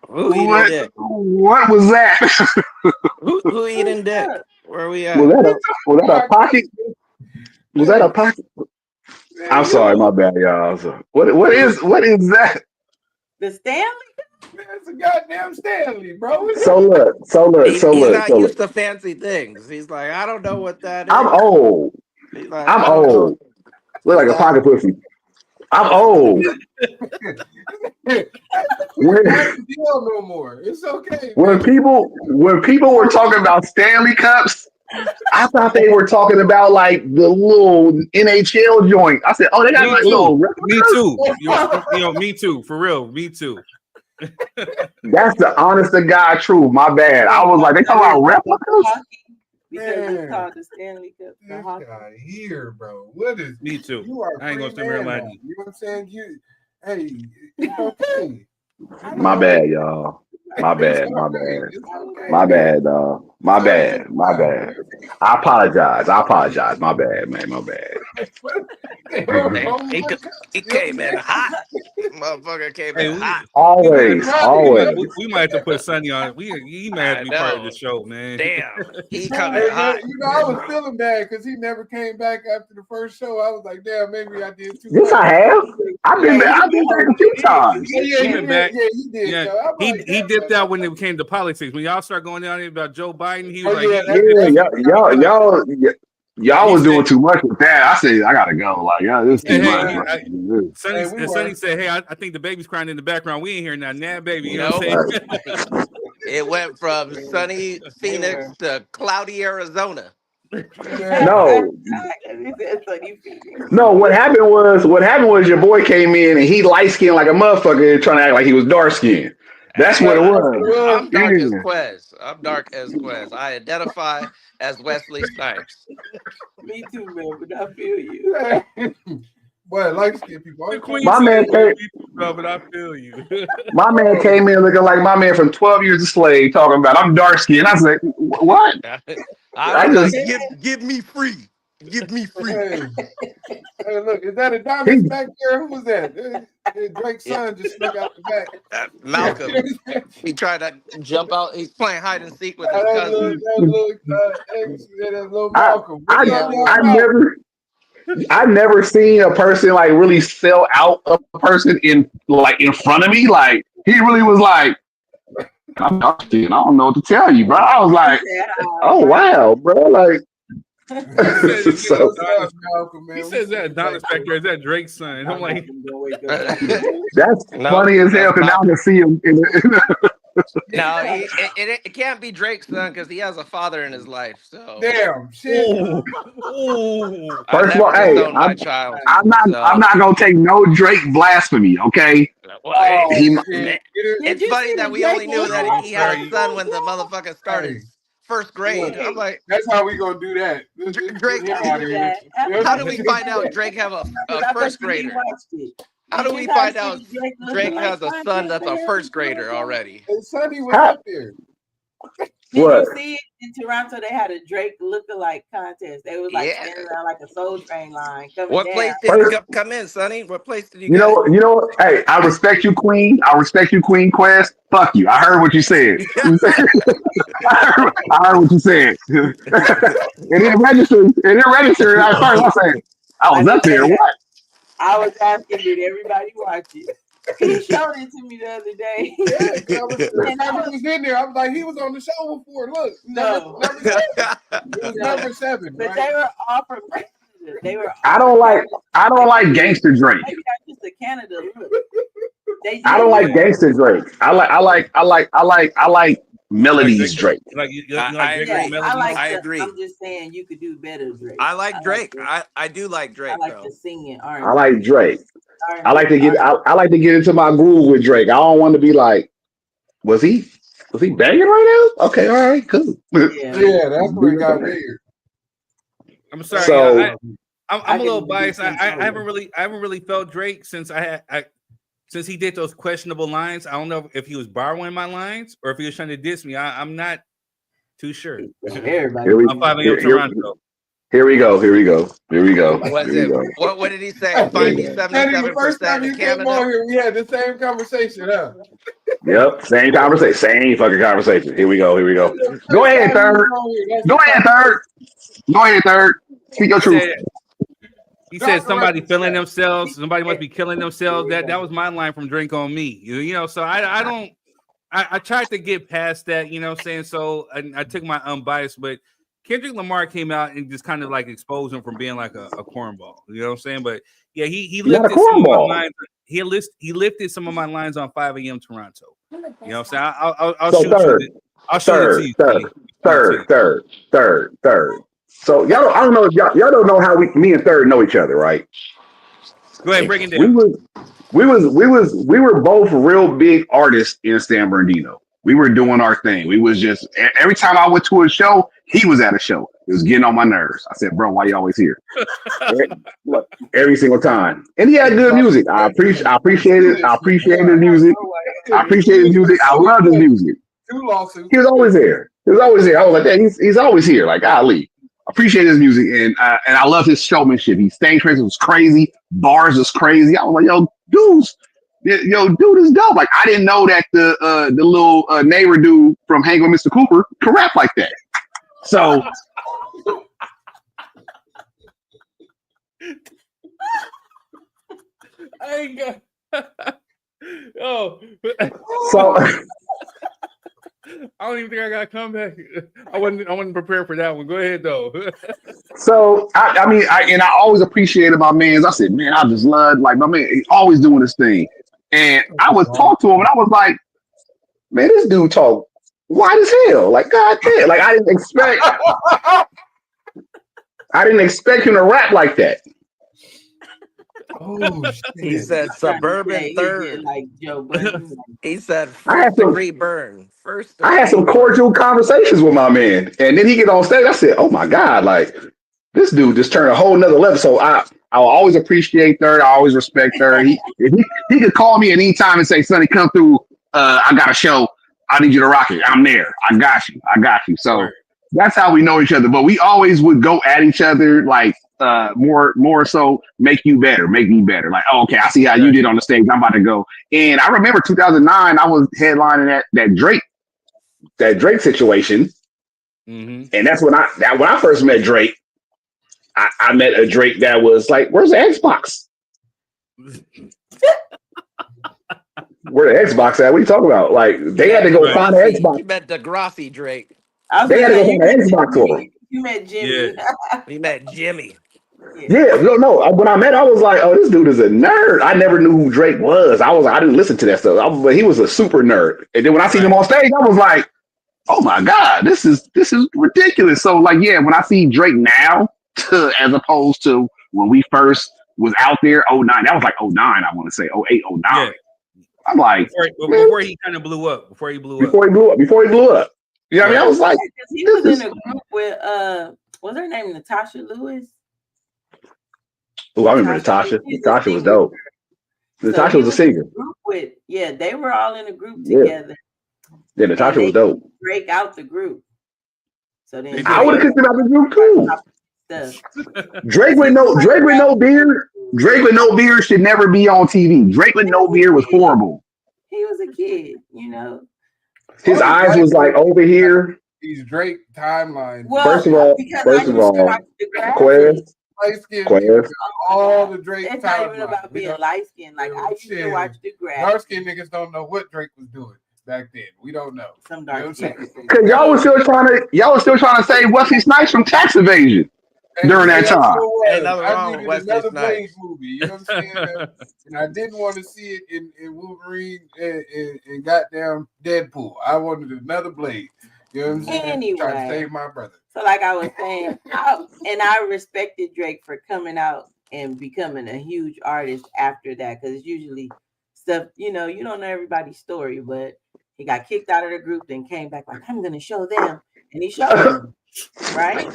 Who eating what, dick? what was that? Who eating dick? Where we was at? that a pocket? Was that a pocket? Man, I'm sorry, my bad, y'all. So, what is that? The Stanley? Man, it's a goddamn Stanley, bro. What's So look. He's not used to fancy things. He's like, I don't know what that I'm is. old. He's like, I'm I don't know. old. Look like a pocket pussy. I'm old. Hey, When, not the deal no more. It's okay, when man. people were talking about Stanley Cups, I thought they were talking about like the little NHL joint. I said, "Oh, they got Me like too. little Me replicas." too. You know, me too. For real, me too. That's the honest to God truth. My bad. I was like, they talking about replicas. Hockey, because Man. it's called the Stanley Cup. The This hockey. guy here, bro. What is Me too. You are I ain't gonna free stand here and man lie now. to you. You know what I'm saying? Hey, it's okay. My bad, y'all. My bad. It's My okay. bad. It's okay, My man. bad, dog. My It's bad. okay. My bad. I apologize. My bad, man. My bad. He came in hot. Motherfucker came Hey, in hot. Always, we always. might have to put Sonny on. He might have to I be part of know. the show, man. Damn. He Hey, coming man, hot. you know, I was feeling bad because he never came back after the first show. I was like, damn, maybe I did too Yes, much. I have. I've been back a few times. Yeah, He he been did. back. Yeah, he did. Yeah, So I'm he like, he damn, dipped man. out when it came to politics. When y'all start going down about Joe Biden, he was Oh, like, yeah, Y'all he was doing said, too much with that. I said, I gotta go. Like, yeah, he this is said, too hey, much. Sonny said, hey, I think the baby's crying in the background. We ain't hearing that. Nah, baby. You know Nope. what I'm saying? It went from sunny Phoenix to cloudy Arizona. No, He said Sunny Phoenix. no. What happened was your boy came in and he light skinned like a motherfucker, trying to act like he was dark skinned. That's what Hey, it was. I'm dark as Yeah. Quez. I'm dark as Quez. I identify as Wesley Snipes. Me too, man, but I feel you. Boy, light skinned people. The always queen My come- man said, came. me too, bro, but I feel you. My man came in looking like my man from 12 Years a Slave, talking about I'm dark skinned. I said, what? I I was just like, give me free. Give me free. Hey, look, is that Adonis he, back there? Who was that? Drake's Yeah. son just snuck out the back. Malcolm. He tried to jump out. He's playing hide and seek with his That cousin. little I, Malcolm. I, What's up, I Malcolm? never seen a person like really sell out a person in front of me. Like he really was like, I'm dark skinned. I don't know what to tell you, bro. I was like, oh wow, bro. Like He said, is that so Adonis? Malcolm, man? He says that Adonis back there. Is that Drake's son? I'm like, that's No, funny as hell that's because now I Malcolm. can see him No, it can't be Drake's son because he has a father in his life. So Damn, shit. I First of all, never hey, disowned my child. I'm So not gonna take no Drake blasphemy, okay? well, hey, Oh, He shit. it's funny that we only knew that he had a Right. son when the motherfucker started first grade. I'm like, That's how we gonna do that. Drake, Get him out of here. how do we find out Drake have a first grader? How do we find out Drake has a son that's a first grader already? And Sonny was Huh? up there. Did What? you see it in Toronto? They had a Drake lookalike contest. They was like Yeah. standing around like a Soul Train line coming What down. place did he come in, Sonny? What place did you get? You know what? Hey, I respect you, Queen. I respect you, Queen Quest. Fuck you. I heard what you said. I heard what you said. It didn't register. It didn't register at first. I said, I was up there. What? I was asking, did everybody watch it? He showed it to me the other day. Yeah, Sonny was in there. I was like, he was on the show before. Look, No. number 7. It was number 7, But right? they were all from Canada. They were. I don't like gangster Drake. Maybe that's just a Canada look. They I don't like did. gangster Drake. I like melodies Drake. Like Drake melodies? I agree. I'm just saying you could do better, Drake. I like Drake. I do like Drake. I like the singing. I like Drake. I like to get into my groove with Drake. I don't want to be like, was he banging right now? Okay, all right, cool. Yeah, that's where it got weird. I'm sorry. So, I'm a little biased. I haven't really felt Drake since since he did those questionable lines. I don't know if he was borrowing my lines or if he was trying to diss me. I'm not too sure. Everybody. I'm 5 a.m. Toronto. Here we go. What did he say? Find me 77% in Canada. We had the same conversation, huh? Yep, same conversation. Same fucking conversation. Here we go. Go ahead, third. Speak your truth. He said somebody feeling themselves. Somebody must be killing themselves. That was my line from Drink on Me. You know, so I tried to get past that, you know what I'm saying? So I took my unbiased, but Kendrick Lamar came out and just kind of like exposed him from being like a cornball. You know what I'm saying? But yeah, he lifted some of my lines. He lifted some of my lines on 5 a.m. Toronto. You know what I'm saying? I'll shoot you. I'll show it to you. Third. So I don't know if y'all don't know how me and Third know each other, right? Go ahead, break it down. We were both real big artists in San Bernardino. We were doing our thing. We was just every time I went to a show, he was at a show. It was getting on my nerves. I said, "Bro, why you always here?" Every single time. And he had good music. I appreciate it. I appreciate his music. I love his music. He was always there. I was like, "Hey, he's always here." Like Ali. I appreciate his music and I love his showmanship. His stage presence was crazy. Bars was crazy. I was like, dude is dope. Like I didn't know that the little neighbor dude from Hang with Mr. Cooper could rap like that. So I ain't got so I don't even think I got to come back. I wasn't prepared for that one. Go ahead though. So I always appreciated my man's. I said, man, I just love like my man. He's always doing this thing, and I would talk to him, and I was like, man, this dude talk wide as hell. Like God damn, like I didn't expect him to rap like that. Oh, shit. He said suburban third. Like Joe Budden. He said first degree burn. I had some cordial conversations with my man, and then he get on stage. I said, "Oh my God, like this dude just turned a whole nother level." So I always appreciate Third. I always respect Third. He could call me at any time and say, "Sonny, come through. I got a show. I need you to rock it. I'm there. I got you." So that's how we know each other. But we always would go at each other like. More so make you better, make me better. Like, oh, okay, I see how you did on the stage. I'm about to go. And I remember 2009, I was headlining that Drake situation. Mm-hmm. And that's when I first met Drake. I met a Drake that was like, where's the Xbox? Where the Xbox at? What are you talking about? Like they had to go find the Xbox. You met Degrassi Drake. They had to go find the Xbox for him. You met Jimmy. Yeah. We met Jimmy. Yeah, no. When I met, I was like, "Oh, this dude is a nerd." I never knew who Drake was. I didn't listen to that stuff. But he was a super nerd. And then when I seen him on stage, I was like, "Oh my God, this is ridiculous." So like, yeah, when I see Drake now, as opposed to when we first was out there, 09, that was like 09. I want to say 08, 09. Yeah. I'm like, before he kind of blew up. Before he blew up. You know what I mean? I was like, he was in a group with what's her name? Natasha Lewis. Oh, I remember Natasha. Natasha was dope. Natasha was a singer. They were all in a group together. Yeah, Natasha was dope. Break out the group. So then I would have kicked him out the group too. Drake with no beard should never be on TV. Drake with no beard was horrible. He was a kid, you know. His eyes was like over here. These Drake timelines. Well, first of all, Quez. All the Drake timelines. It's not even about being light skinned. Like I used to watch the graph. Dark skinned niggas don't know what Drake was doing back then. We don't know. Some dark because y'all was still trying to say Wesley Snipes from Tax Evasion. during that time. Ain't nothing wrong I with needed Wesley another Snipes. Blade movie. You know what I'm saying? And I didn't want to see it in Wolverine and goddamn Deadpool. I wanted another Blade. You know what I'm saying? Anyway, Try to save my brother. So like I was saying, I respected Drake for coming out and becoming a huge artist after that, because it's usually stuff, you know, you don't know everybody's story, but he got kicked out of the group, then came back like, I'm gonna show them, and he showed them, right?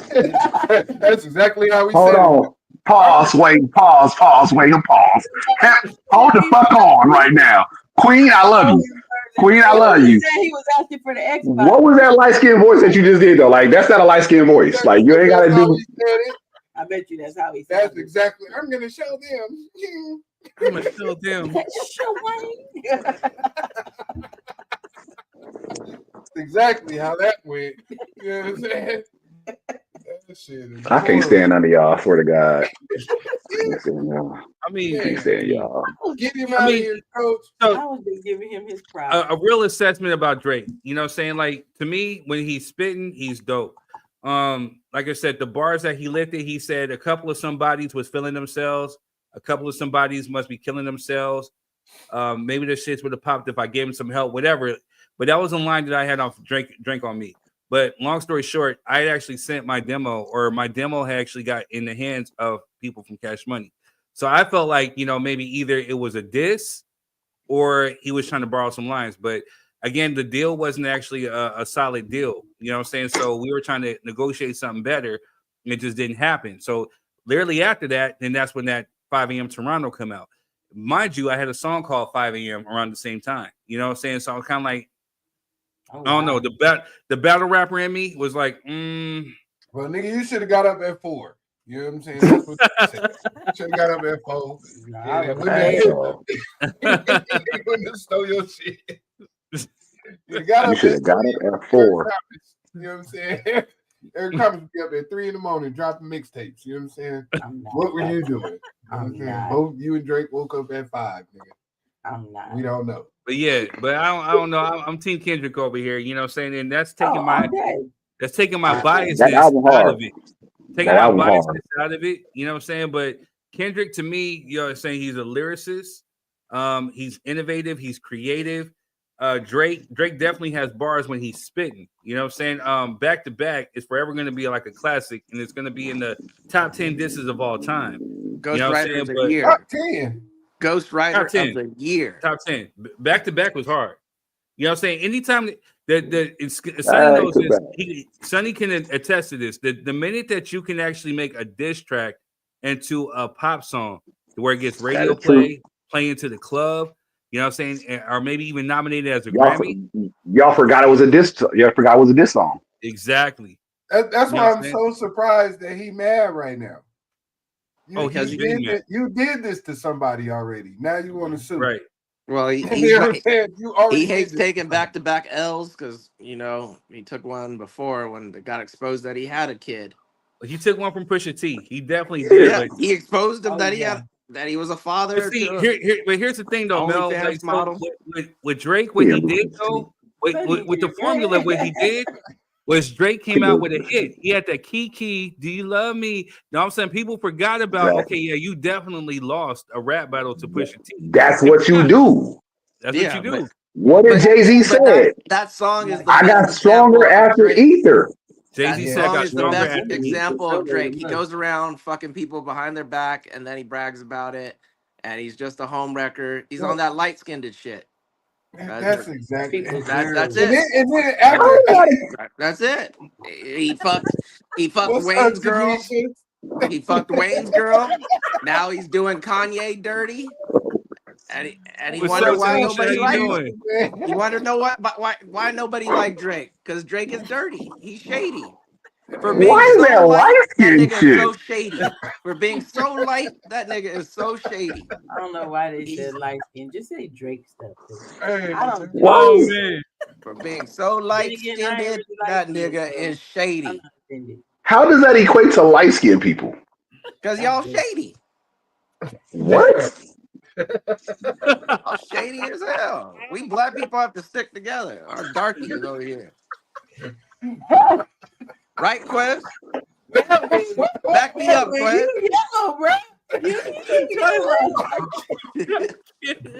That's exactly how we Hold said on. it. Pause, wait, pause. Hold the fuck on right now. Queen, I love you. Queen, I love you. He said he was asking for the Xbox. What was that light skinned voice that you just did though? Like that's not a light skinned voice. Like you ain't gotta That's how do. he said it. I bet you that's how he said That's exactly. I'm gonna show them. I'm gonna show them. Show Wayne. That's exactly how that went. You know what I'm saying? That shit is I can't stand none of y'all. I swear to God. I mean, I can't stand y'all. Get him out of here, coach. I So was just giving him his props. a real assessment about Drake. You know what I'm saying? Like to me, when he's spitting, he's dope. Like I said, the bars that he lifted, he said a couple of somebodies was feeling themselves, a couple of somebodies must be killing themselves. Maybe the shits would have popped if I gave him some help, whatever. But that was a line that I had off Drink on Me. But long story short, I had actually sent my demo, or my demo had actually got in the hands of people from Cash Money. So I felt like, you know, maybe either it was a diss or he was trying to borrow some lines. But again, the deal wasn't actually a solid deal. You know what I'm saying? So we were trying to negotiate something better, and it just didn't happen. So literally after that, then that's when that 5 a.m. Toronto come out. Mind you, I had a song called 5 a.m. around the same time. You know what I'm saying? So I'm kind of like, I don't know. The battle rapper in me was like, Well, nigga, you should have got up at 4. You know what I'm saying? That's what you should have got up at 4. You wouldn't have stole your shit. You got should have got up at 4. You know what I'm saying? Eric Thomas would be up at 3 a.m. dropping mixtapes. You know what I'm saying? What were you doing? Both you and Drake woke up at 5, nigga. I'm not. We don't know. but yeah, but I don't know. I'm Team Kendrick over here. You know what I'm saying? And that's taking my biases out of it. Taking my biases out of it. You know what I'm saying? But Kendrick, to me, you know, saying he's a lyricist. He's innovative. He's creative. Drake definitely has bars when he's spitting. You know what I'm saying? Back to Back is forever going to be like a classic, and it's going to be in the top 10 disses of all time. Ghost you know Rider of the year. Top 10. Ghost Rider of the year. Top 10. Back to Back was hard. You know what I'm saying? Anytime Sonny knows this, Sonny can attest to this. The minute that you can actually make a diss track into a pop song where it gets radio play into the club, you know what I'm saying? Or maybe even nominated as a Grammy. Y'all forgot it was a diss. Y'all forgot it was a diss song. Exactly. That's why I'm so surprised that he mad right now. You did this to somebody already. Now you want to sue. Right. Well, he hates taking back-to-back L's because, you know, he took one before when it got exposed that he had a kid. He took one from Pusha T. He definitely did. Yeah, he exposed him that he was a father. But see, here's the thing though, Mel. Like, so with Drake, what he did though, with the formula, what he did was Drake came out with a hit. He had that Kiki, do you love me? You know what I'm saying? People forgot about, okay, yeah, you definitely lost a rap battle to Pusha T. That's what you do. That's what you do. What did Jay-Z say? That song is I got stronger after Ether. Jay-Z said I got stronger after Ether. Example of Drake. He goes around fucking people behind their back and then he brags about it. And he's just a home wrecker. He's on that light-skinned shit. That's exactly that's it. And then after that's it. He fucked Wayne's girl. He fucked Wayne's girl. Now he's doing Kanye dirty. And he wondered why nobody liked him. He wanted to know why nobody liked Drake. Because Drake is dirty. He's shady. Why is that light-skinned shit? So shady. For being so light, that nigga is so shady. I don't know why they said light skin. Just say Drake stuff. Man. For being so light-skinned, that nigga is shady. How does that equate to light-skinned people? Because y'all shady. What? Y'all shady as hell. We black people have to stick together. Our darkies over here. Right, Quest? Back me up, Quez. You yellow, bro.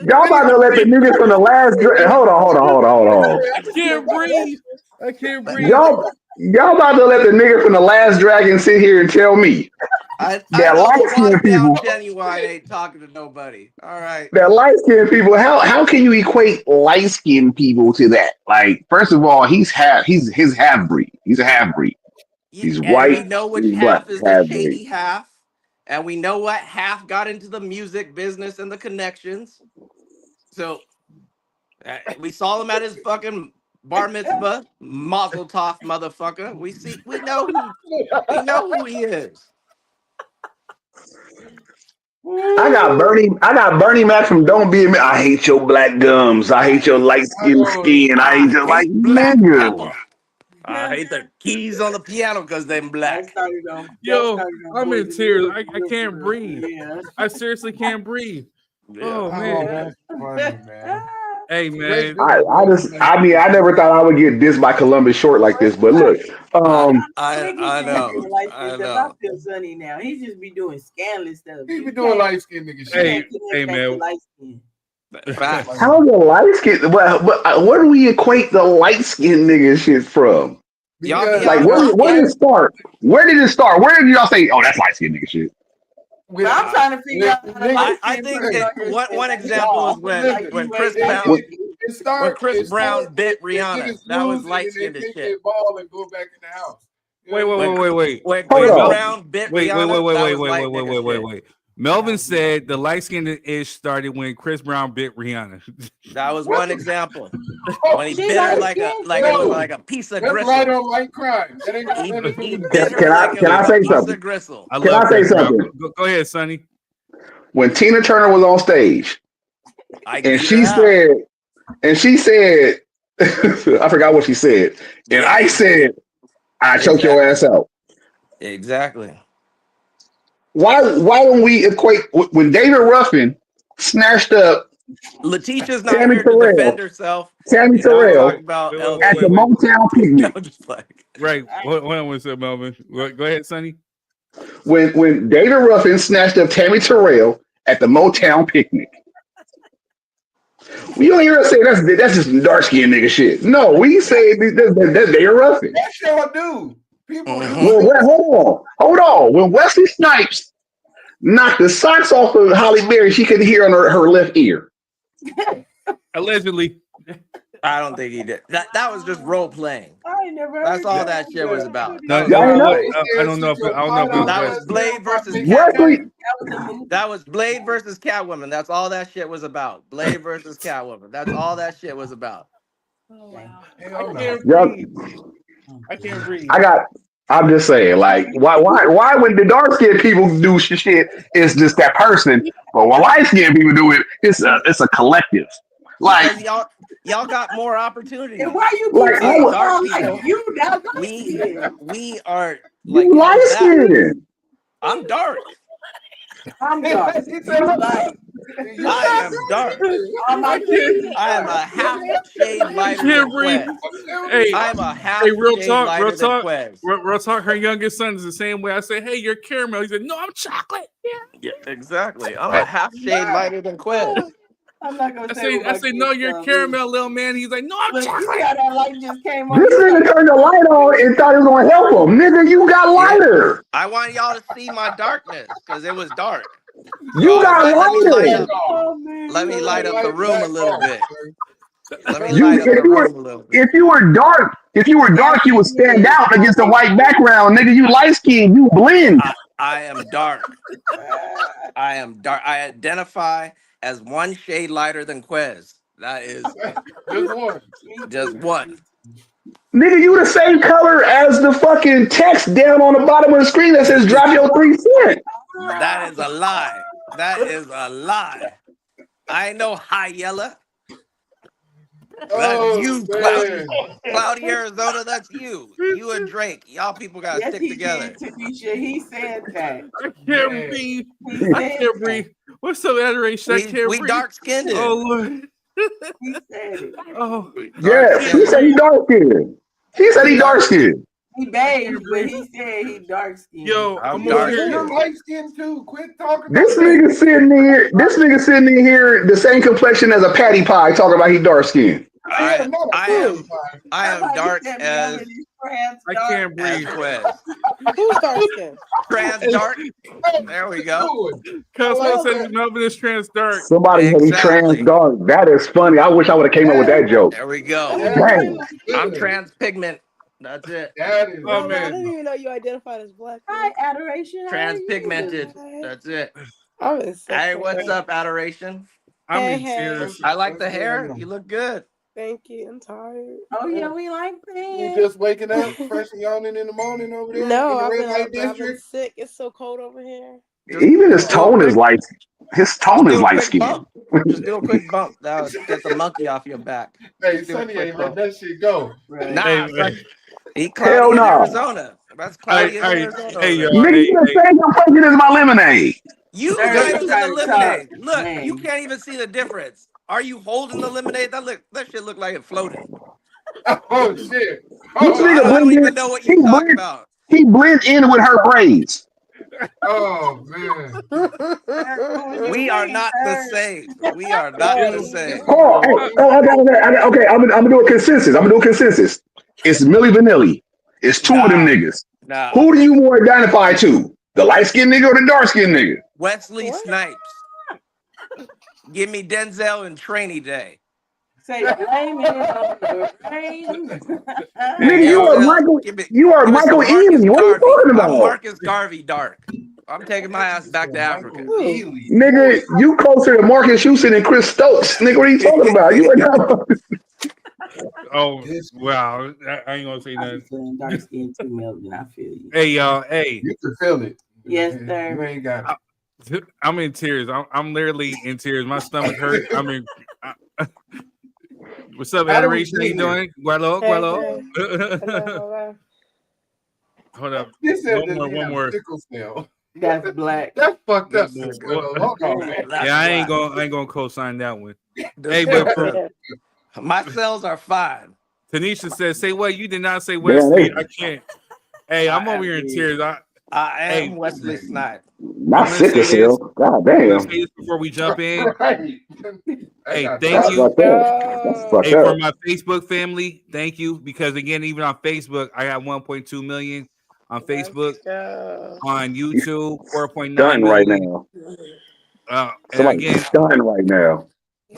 Y'all about to let the niggas from the last. Hold on. I can't breathe. I can't breathe. Y'all about to let the nigga from the last dragon sit here and tell me I that know light the skinned watered down people, Genuine ain't talking to nobody. All right. that light skinned people, how can you equate light skinned people to that? Like, first of all, he's his half breed. He's a half breed. He's And we white, know which he's black, half is the half breed. shady half. And we know what half got into the music business and the connections. So we saw him at his fucking bar mitzvah, Mazel Tov, motherfucker. We know who he is. I got Bernie Mac from Don't Be a Man. I hate your black gums. I hate your light skinned skin. I hate your like black nigga. pepper. I hate the keys on the piano because they're black. Yo, I'm in tears. I can't breathe. I seriously can't breathe. Yeah. Oh man. That's funny, man. Hey man. I never thought I would get dissed by Columbus Short like this, but look, I know. I feel sunny now. He just be doing scandalous stuff. He be doing light skinned nigga shit. Hey man. Facts. how's the light skin? But where do we equate the light skin nigga shit from? Y'all be Like, out where did it start? Where did it start? Where did y'all say, oh, that's light skin nigga shit? Well, I'm trying to figure out. I think one example is when Chris Brown bit Rihanna. That was light skinned as shit. Ball and go back in the house. Wait. When Chris Brown bit Rihanna. Wait. Melvin said the light skinned ish started when Chris Brown bit Rihanna. That was one example. When he bit her like it was like a piece of gristle. That's right on light crime. That ain't got nothing to do with it. Can I say something? Can I say something? Go ahead, Sonny. When Tina Turner was on stage, and she said, I forgot what she said, and I said, I choke your ass out. Exactly. Why don't we equate when David Ruffin snatched up Letitia's not Tammy here Terrell, to defend herself. Tammy Terrell at the Motown picnic? Right. Hold on one second, Melvin. Go ahead, Sonny. When David Ruffin snatched up Tammy Terrell at the Motown picnic. We don't hear us say that's just dark skinned nigga shit. No, we say that's David Ruffin. That's your dude. People hold on. When Wesley Snipes knocked the socks off of Holly Berry, she couldn't hear on her left ear. Allegedly. I don't think he did. That was just role playing. That's all that shit was about. I don't know if that was Blade versus Catwoman. That was Blade versus Catwoman. That's all that shit was about. Blade versus Catwoman. That's all that shit was about. Oh wow. I can't breathe. I'm just saying, like, why when the dark skinned people do shit, it's just that person, but when light skinned people do it, it's a collective. Like y'all got more opportunities. And why you like, dark people? We are like light skinned. I'm dark. I'm dark. I am dark. I am a half shade lighter than Quez. Hey, I am a half shade lighter than Quez. Real talk. Her youngest son is the same way. I say, "Hey, you're caramel." He said, "No, I'm chocolate." Yeah, exactly. I'm a half shade lighter than Quez. I'm not gonna I say, "No, you're caramel, little man." He's like, "No, I'm chocolate." That light just came on. This nigga turned the light on and thought it was gonna help him. Nigga, you got lighter. Yeah. I want y'all to see my darkness because it was dark. You got lighter. Let me light up the room a little bit. If you were dark, you would stand out against the white background, nigga. You light skinned, you blend. I am dark. I am dark. I identify as one shade lighter than Quez. That is just one. Nigga, you the same color as the fucking text down on the bottom of the screen that says "drop your 3 cents." That is a lie. That is a lie. I ain't no high yellow. That's you, Cloudy, Arizona. That's you. You and Drake. Y'all people gotta stick together. He said that. I can't breathe. What's up, adoration? I can't breathe. We dark skinned. Oh Lord. He said it. Oh yeah. He said he dark skinned. He said he dark skinned. He beige, but he said he dark skinned. Yo, I'm over dark here. You're light skinned too. Quit talking. This about nigga sitting here. This nigga sitting in here the same complexion as a patty pie, talking about he dark skinned. Yeah, not a I am I am dark as I can't breathe. Quez. Who's dark skin? Trans dark. There we go. Cosmo says Melvin is trans dark. Somebody had me Exactly. trans dark. That is funny. I wish I would have came up with that joke. There we go. Dang. I'm trans pigment. That's it. That is Oh, I man. didn't even know you identified as black. Hi, Adoration. How are Trans you? pigmented. That's it. I was so Hey, what's up, Adoration? I'm Hey, in hey. tears. I like the hair. You look good. Thank you. I'm tired. Oh yeah, we like You that. just waking up, fresh and yawning in the morning over there No, in I've the been, red light I've been district. sick. It's so cold over here. Even his Just do a tone is quick- light. His tone is do a light quick skinned. bump. Just do a quick bump. That was get the monkey off your back. Hey, Do a Sonny quick ain't let bump. that shit go. Right. Nah, Hey, son, he Hell cloudy in no. Arizona. That's cloudy Hey, in hey, Arizona. hey, over yo. there. Nigga, you the same complexion as my lemonade. You Sir, tighter than the tight lemonade. top. Look, Man. you can't even see the difference. Are you holding the lemonade? That shit look like it floated. Oh shit. This So I nigga don't blend even in. know what He you talking blend. about. He blends in with her braids. Oh man. We are not the same. We are not the same. Oh, okay. I'm gonna do a consensus. It's Millie Vanilli. It's two of them Nah, niggas. nah. Who do you more identify to? The light skinned nigga or the dark skinned nigga? Wesley What? Snipes. Give me Denzel and Trainee Day. Say blame it on the rain. Nigga, you are Denzel, Michael. give me You are some Michael Marcus Ealy. What are you Garvey. talking I'm about? Marcus Garvey dark. I'm taking my ass back to Africa. Michael Ealy. Nigga, you closer to Marcus Houston and Chris Stokes. Nigga, what are you talking about? You are not. Oh, wow. I ain't gonna say I'm nothing. feeling dark skin too, Melvin. I feel you. Hey, y'all. Hey, You can feel it. Yes, You sir. ain't got it. I'm in tears. I'm literally in tears. My stomach hurt. I mean, what's up, How do we Adoration? How you get here? doing? Gualo, Hey, Gualo. Hello. Hold up. This said One that more, you one have more. sickle cell. That's black. That's fucked up, One sister. more. Hold on, man. That's Yeah, I ain't black. gonna co-sign that one. This Hey, but motherfucker. My cells are fine. Tanisha says, "Say what? You did not say Damn, Wesley. they I can't." Hey, I'm I over here in am, tears. I am Hey, Wesley Snipes. not I'm gonna sickle say this. cell. God I'm gonna damn. say this before we jump in. Right. Hey, got thank That's you. fucked up. That's fucked Hey, for up. my Facebook family, thank you. Because again, even on Facebook, I got 1.2 million on Facebook. On YouTube, 4.9 Stunned right million. now. And Somebody's again, stunned right now.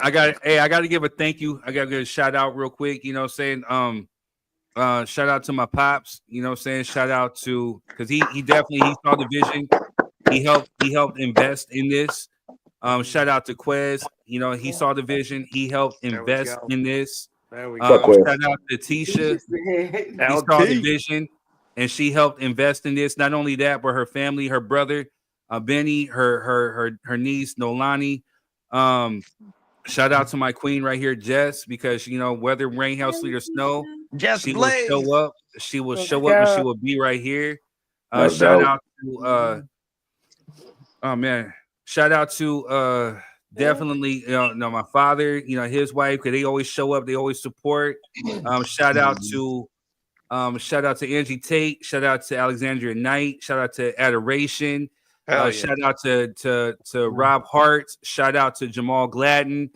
I got to give a thank you. I got to give a shout out real quick. You know what I'm saying? Shout out to my pops. You know what I'm saying? Shout out to because he definitely saw the vision. He helped invest in this. Shout out to Quez. You know, he saw the vision. He helped There we invest go. in this. There we Fuck go. with. Shout out to Tisha. He saw the LT. vision and she helped invest in this. Not only that, but her family, her brother, Benny, her niece, Nolani. Shout out to my queen right here, Jess, because you know, whether rain, hail, sleet, or snow, Just she Blaze. will show up. She will show up and she will be right here. That's Shout dope. out to oh man. Shout out to definitely my father, his wife, because they always show up, they always support. Shout out to Angie Tate, shout out to Alexandria Knight, shout out to Adoration, Hell yeah. shout out to Rob Hart, shout out to Jamal Gladden,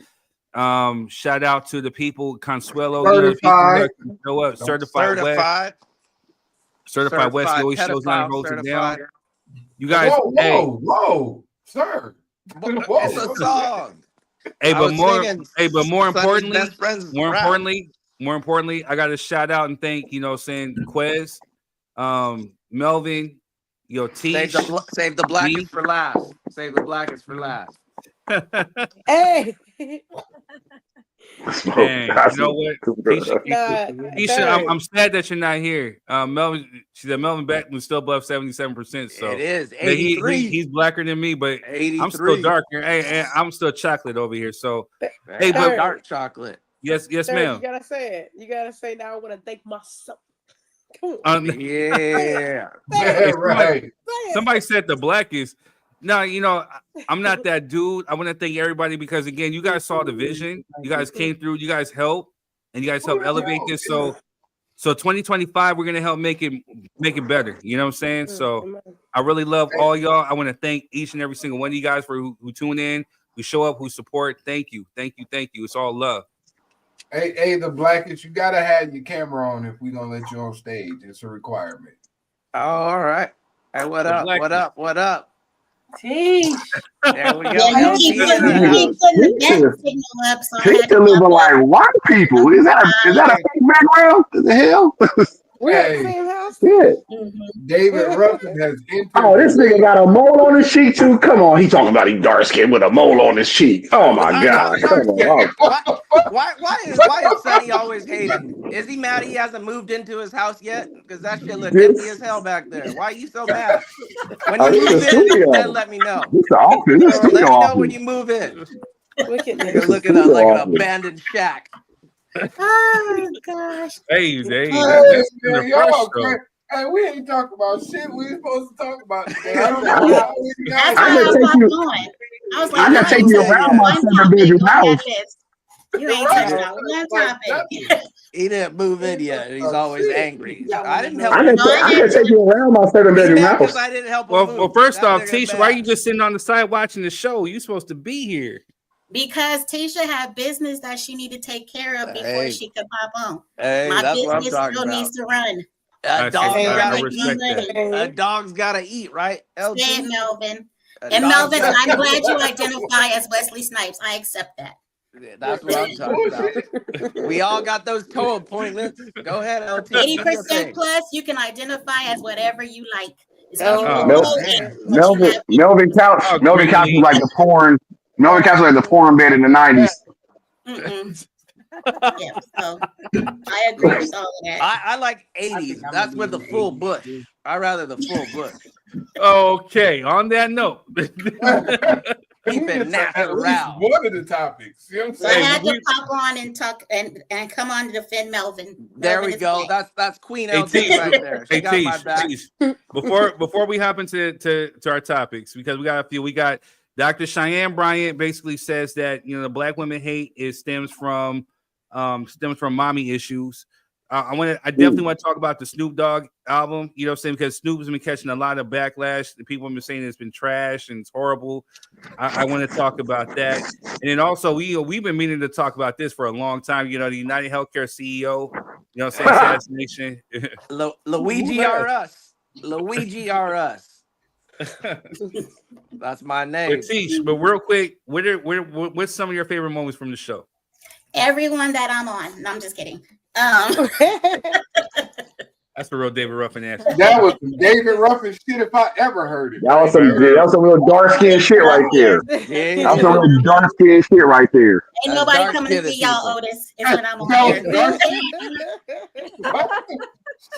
shout out to the people, Consuelo, the people who show up, Certified West, he always shows down and holds it down. You guys, whoa, sir. It's a song. Hey, I but was more Sonny's best friend's rap. more importantly, I got to shout out and thank Quez, Melvin, Tish. Save the blackest for last. Save the blackest for last. Hey. Dang, you know what, Tisha, I'm sad that you're not here. Melvin, she said Melvin Beckman's still above 77%. So it is 83. He's blacker than me, but 83. I'm still darker. Hey, I'm still chocolate over here. So hey, but dark chocolate. Yes, Sir, ma'am. You gotta say it. You gotta say now. I want to thank myself. Come on. Yeah. Right. Somebody said the blackest. No, I'm not that dude. I want to thank everybody because again, you guys saw the vision. You guys came through. You guys helped, and you guys helped elevate this. So So 2025, we're gonna help make it better. You know what I'm saying? So I really love all y'all. I want to thank each and every single one of you guys for who tune in, who show up, who support. Thank you. It's all love. Hey, the Blackest, you gotta have your camera on if we're gonna let you on stage. It's a requirement. Oh, all right. Hey, what up? What up? What up? Teach. There we go. Yeah, you keep putting the bat signal up, so I had to living pop like up. white people. Is that a fake background? What the hell? We're at the same house. Yeah. David Ruffin has entered. Oh, this nigga got a mole on his cheek too. Come on, he talking about he dark skin with a mole on his cheek. Oh my god! Come on. Why is Sonny always hating? Is he mad he hasn't moved into his house yet? Because that shit look empty as hell back there. Why are you so mad? When you move in, then let me know. This the office. This Let me know office. when you move in. Look at You're looking at like an abandoned shack. Oh gosh. Hey, Hey, we ain't talking about shit we ain't supposed to talk about today. I don't know. know. That's why I was going. I was like, I gotta take you around my 7-bedroom house. You ain't touched on one topic. He didn't move in yet, and he's always angry. I didn't help I him. gotta take you around my 7-bedroom house. Because I didn't help him move. Well, first That off, nigga Tisha, bad. why are you just sitting on the side watching the show? You supposed to be here. Because Tisha had business that she needed to take care of before she could pop on. Hey, My that's what I'm business talking still about. needs to run. A dog I gotta respect eat. that. A dog's gotta eat, right? LT? Say it, Melvin. A And dog's Melvin, gotta I'm eat. glad you identify as Wesley Snipes. I accept that. Yeah, that's what I'm talking about. We all got those toe appointments. Go ahead, LT. do your 80% thing. plus, you can identify as whatever you like. As Oh, long as you man. Melvin Couch. Oh, Melvin Couch really? was like the porn. Melvin Couch was like the porn bed in the 90s. Yeah, so I agree with all of that. I like 80s. That's with the full bush. I rather the full bush. Okay, on that note. Keep it natural. One of the topics. You know what I'm So I saying? had to pop on and talk and come on to defend Melvin. There we go. That's Queen LT right there. She got my back. Before we hop into our topics, because we got a few, we got Dr. Cheyenne Bryant basically says that the black women hate stems from mommy issues. I definitely want to talk about the Snoop Dogg album, you know what I'm saying? Because Snoop has been catching a lot of backlash. The people have been saying it's been trash and it's horrible. I want to talk about that. And then also we've been meaning to talk about this for a long time. The United Healthcare CEO, assassination. Luigi R us. Luigi R us. That's my name. But real quick, what's some of your favorite moments from the show? Everyone that I'm on. No, I'm just kidding. That's the real David Ruffin answer. That was some David Ruffin shit if I ever heard it. That was some real dark skin shit right there. That was some real dark skin shit right there. Ain't nobody coming to see y'all, Otis. It's when I'm on here.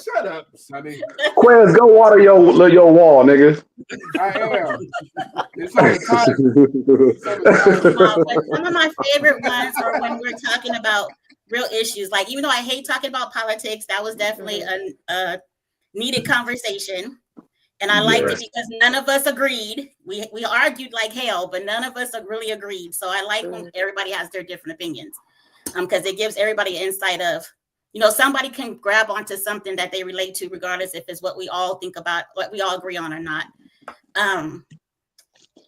Shut up, Sonny. Quez, go water your wall, nigga. I am. It's on the time. Some of my favorite ones are when we're talking about real issues. Like, even though I hate talking about politics, that was definitely a needed conversation. And I liked it because none of us agreed. We argued like hell, but none of us really agreed. So I like when everybody has their different opinions, because it gives everybody an insight of, somebody can grab onto something that they relate to, regardless if it's what we all think about, what we all agree on or not.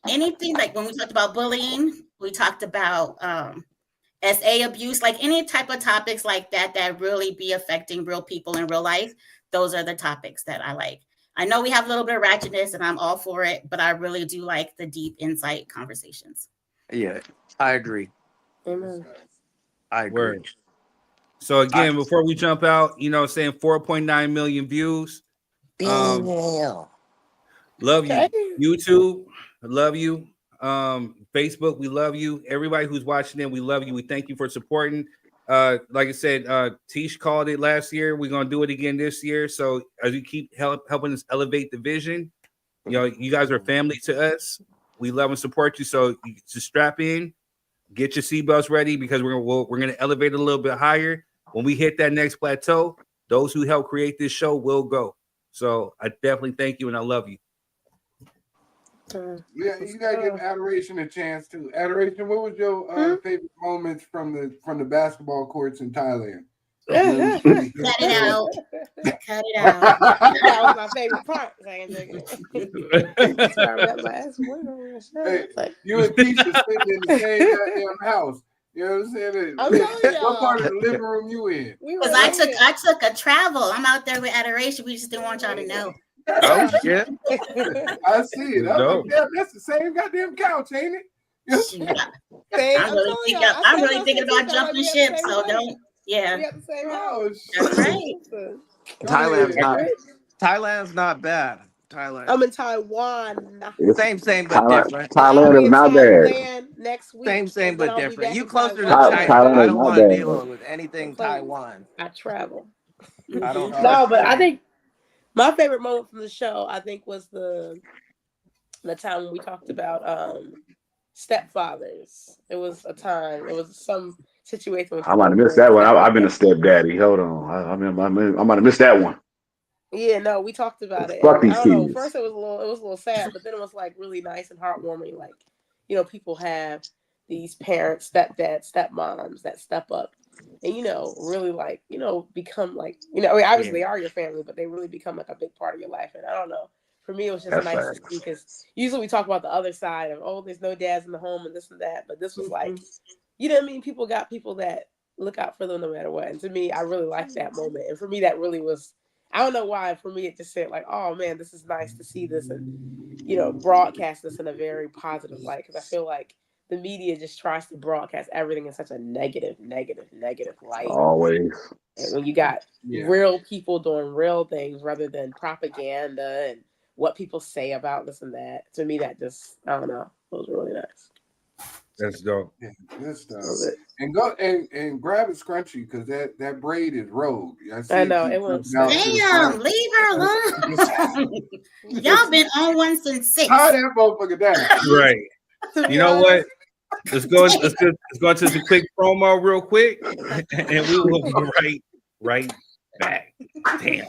Anything like when we talked about bullying, we talked about SA abuse, like any type of topics like that really be affecting real people in real life. Those are the topics that I like. I know we have a little bit of ratchetness and I'm all for it, but I really do like the deep insight conversations. Yeah, I agree. Amen. I agree. Word. So again, before we jump out, saying 4.9 million views. Love you. YouTube, I love you. Facebook, we love you. Everybody who's watching it, we love you. We thank you for supporting. Like I said, Tish called it last year. We're gonna do it again this year. So as you keep helping us elevate the vision, you guys are family to us. We love and support you. So just strap in, get your seatbelts ready, because we're gonna elevate it a little bit higher. When we hit that next plateau, those who helped create this show will go. So I definitely thank you and I love you. Yeah, you gotta give Adoration a chance too. Adoration, what was your favorite moments from the basketball courts in Thailand? Cut it out. Cut it out. That was my favorite part. Hey, you and Keisha sitting in the same goddamn house. You know what I'm saying? I'm telling y'all. What part of the living room you in? Because I took a travel. I'm out there with adoration. We just didn't want y'all to know. Oh shit! I see it. Like, yeah, that's the same goddamn couch, ain't it? I'm really thinking about jumping ship, so don't. Yeah. That's right. Thailand's not bad. Thailand. I'm in Taiwan. Same but different. Thailand is not bad. Next week. Same but different. You closer to Thailand. China. I is don't not want to bad. deal with anything Taiwan. I travel. I don't know. No, but I think my favorite moment from the show, I think, was the time when we talked about stepfathers. It was a time. It was some situation. I might have missed that one. I've been a stepdaddy. Hold on. I might have missed that one. Yeah, no, we talked about it. Fuck these I don't know. kids. First, it was a little sad, but then it was like really nice and heartwarming. Like, people have these parents, stepdads, stepmoms that step up and really become like obviously they are your family, but they really become like a big part of your life. And I don't know. For me, it was just nice to see because usually we talk about the other side of there's no dads in the home and this and that, but this was like, you know what I mean? People got people that look out for them no matter what. And to me, I really liked that moment. And for me, that really was. I don't know why. For me, it just said like, oh man, this is nice to see this and broadcast this in a very positive light. Because I feel like the media just tries to broadcast everything in such a negative light. Always. And when you got real people doing real things rather than propaganda and what people say about this and that, to me, that just I don't know. It was really nice. That's dope. Yeah, good stuff. And go and grab a scrunchie because that braid is rogue. I know it won't. Damn, leave her alone. Y'all been on one since 6. Tie that motherfucker down. Right. You know what? Let's go into the quick promo real quick, and we will be right back. Damn.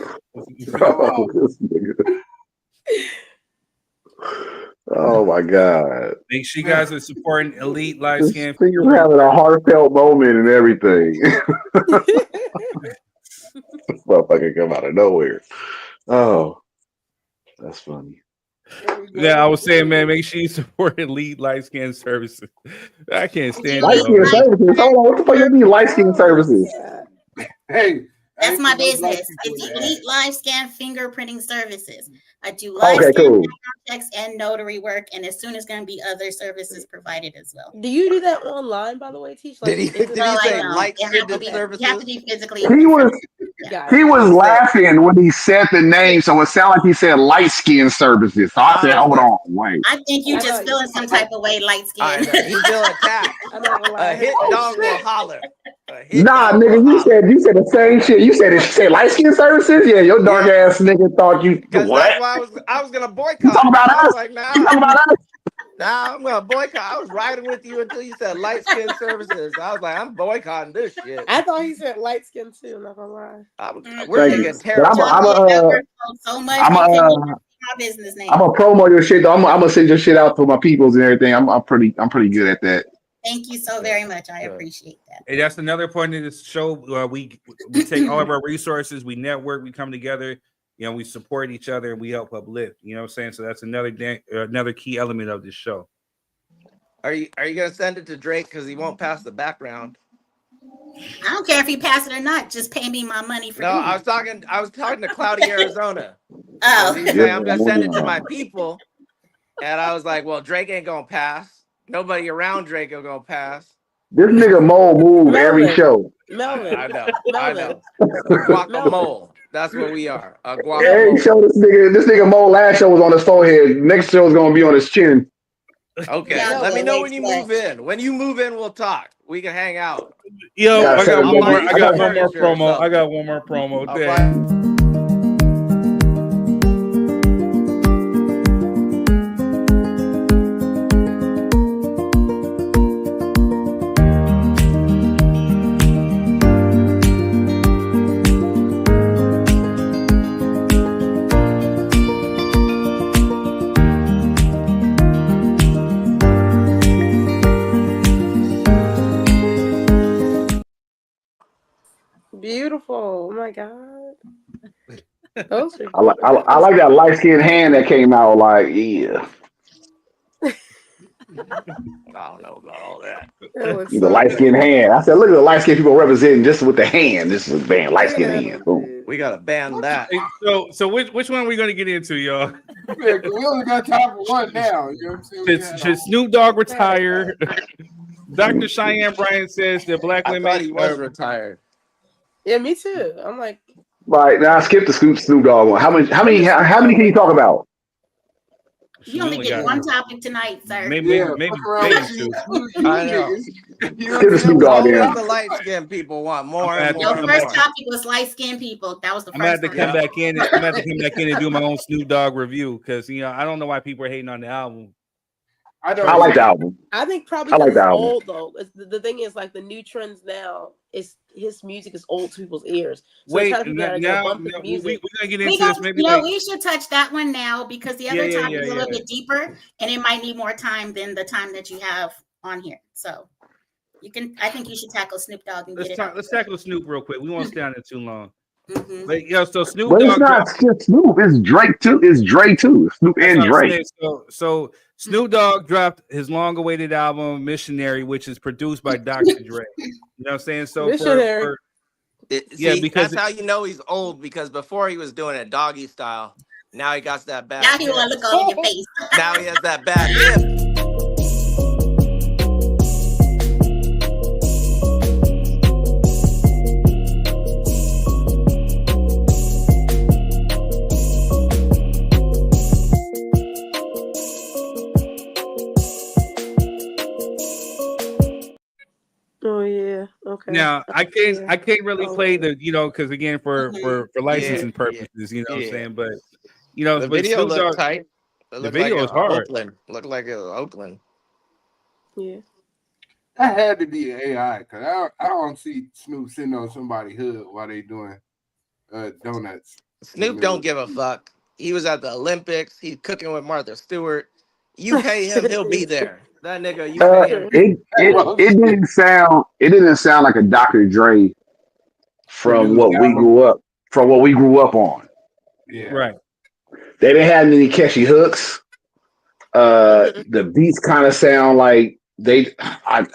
Oh my God! Make sure you guys are supporting Elite Light Skin. You're having a heartfelt moment and everything. This motherfucker come out of nowhere. Oh, that's funny. Yeah, I was saying, man, make sure you support Elite Light Skin Services. I can't stand Light Skin Services. Hold on, what the fuck you mean Light Skin Services? Hey. That's my business. It's Elite Live Scan Fingerprinting Services. I do live scan checks and notary work, and as soon as going to be other services provided as well. Do you do that online, by the way, Teach? Did he say light skin services? You have to be physically. He was laughing when he said the name, so it sounded like he said Light Skin Services. So I said, hold on, wait. I think you just feeling some type of way, light skin. He feel attacked. A hit dog will holler. Nah, nigga, you said the same shit. You said Light Skin Services? Yeah, your dark ass nigga thought you what? That's why I was gonna boycott. You talking about us? Like, nah, you talking about us? Nah, I'm gonna boycott. I was riding with you until you said Light Skin Services. I was like, I'm boycotting this shit. I thought he said light skin too. I'm not gonna lie. We're taking terrible. My business name. I'm gonna promo your shit though. I'm gonna send your shit out to my peoples and everything. I'm pretty good at that. Thank you so very much. I appreciate that. And that's another point of this show. We take all of our resources, we network, we come together, we support each other, and we help uplift. You know what I'm saying? So that's another key element of this show. Are you gonna send it to Drake because he won't pass the background? I don't care if he passed it or not. Just pay me my money for. No, I was talking to Cloudy, Arizona. Oh, I'm gonna send it to my people, and I was like, well, Drake ain't gonna pass. Nobody around Drake will go pass. This nigga Mole move every show. Melvin. I know. Guacamole. That's what we are. A guacamole. Every show this nigga Mole last show was on his forehead. Next show is gonna be on his chin. Okay. Let me know when you move in. When you move in, we'll talk. We can hang out. Yo, I got one more promo. I got one more promo. Beautiful. Oh my God. Those are I like that light skinned hand that came out. Like, yeah, I don't know about all that. that was the so light skinned good. hand. I said, look at the light skinned people representing just with the hand. This is band light skinned Yeah, hand. Boom. dude. We gotta ban that. Hey, so which one are we gonna get into, y'all? Yeah, 'cause we only got time for one now. You know what I'm saying? We had Should Snoop Dogg retire? Dr. Cheyenne Bryant says that black I women. thought he was retired. Yeah, me too. I'm like, Right now, skip the Snoop Dogg one. How many can you talk about? You only get one topic tonight, sir. Maybe fuck around with two. you I know. niggas. You know Skip the what I'm Snoop Dogg Always there. the light skinned people want more I'm and gonna more Your have and first more. topic was light-skinned people. That was the I'm gonna have first to one. come back in. I'm gonna have to come back in and do my own Snoop Dogg review because I don't know why people are hating on the album. I don't. I like the album. I think probably I like because the it's album. old though. The thing is, like the new trends now is his music is old to people's ears. So Wait, it's kind of people that are gonna bump his we're music. gonna get We into got, this. Maybe you know, like we should touch that one now because the other topic is a little yeah. bit deeper and it might need more time than the time that you have on here. So I think you should tackle Snoop Dogg and get it out. let's tackle Snoop real quick. We won't stay on it too long. Mhm. But so Snoop But it's Dogg not just Snoop. It's Drake too. It's Drake too. Snoop That's and what I'm Drake. saying. So Snoop Dogg dropped his long-awaited album Missionary, which is produced by Dr. Dre. You know what I'm saying? So Missionary. See, because that's how you know he's old, because before he was doing it doggy style. Now he got that bad. Now he want to look all in your face. Now he has that bad hip. Oh yeah. Okay. now I can't really Oh, play yeah. the because again for licensing purposes, you know what I'm saying, but The but video Snoop looked Dogg, tight. It the looked like video is hard. Oakland. Looked like it was Oakland. Yeah. That had to be AI because I don't see Snoop sitting on somebody's hood while they doing donuts. Snoop don't give a fuck. He was at the Olympics. He's cooking with Martha Stewart. You pay him, he'll be there. That nigga, you pay him. It didn't sound like a Dr. Dre from Produced what we album. grew up on. Yeah. Right. They didn't have any catchy hooks. The beats kind of sound like I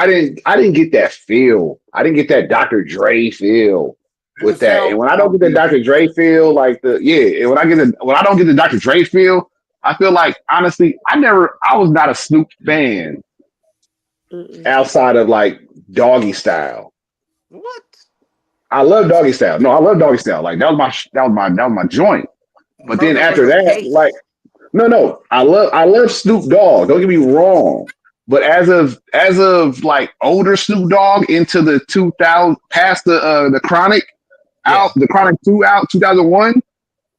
didn't get that feel. I didn't get that Dr. Dre feel with that. And when I don't get the Dr. Dre feel, like and when I don't get the Dr. Dre feel, I feel like honestly, I was not a Snoop fan outside of like Doggy Style. What? I love Doggy Style. No, I love Doggy Style. Like that was my joint. But then after that, like no, I love Snoop Dogg. Don't get me wrong. But as of like older Snoop Dogg into the 2000 past the Chronic out, the Chronic 2 out 2001,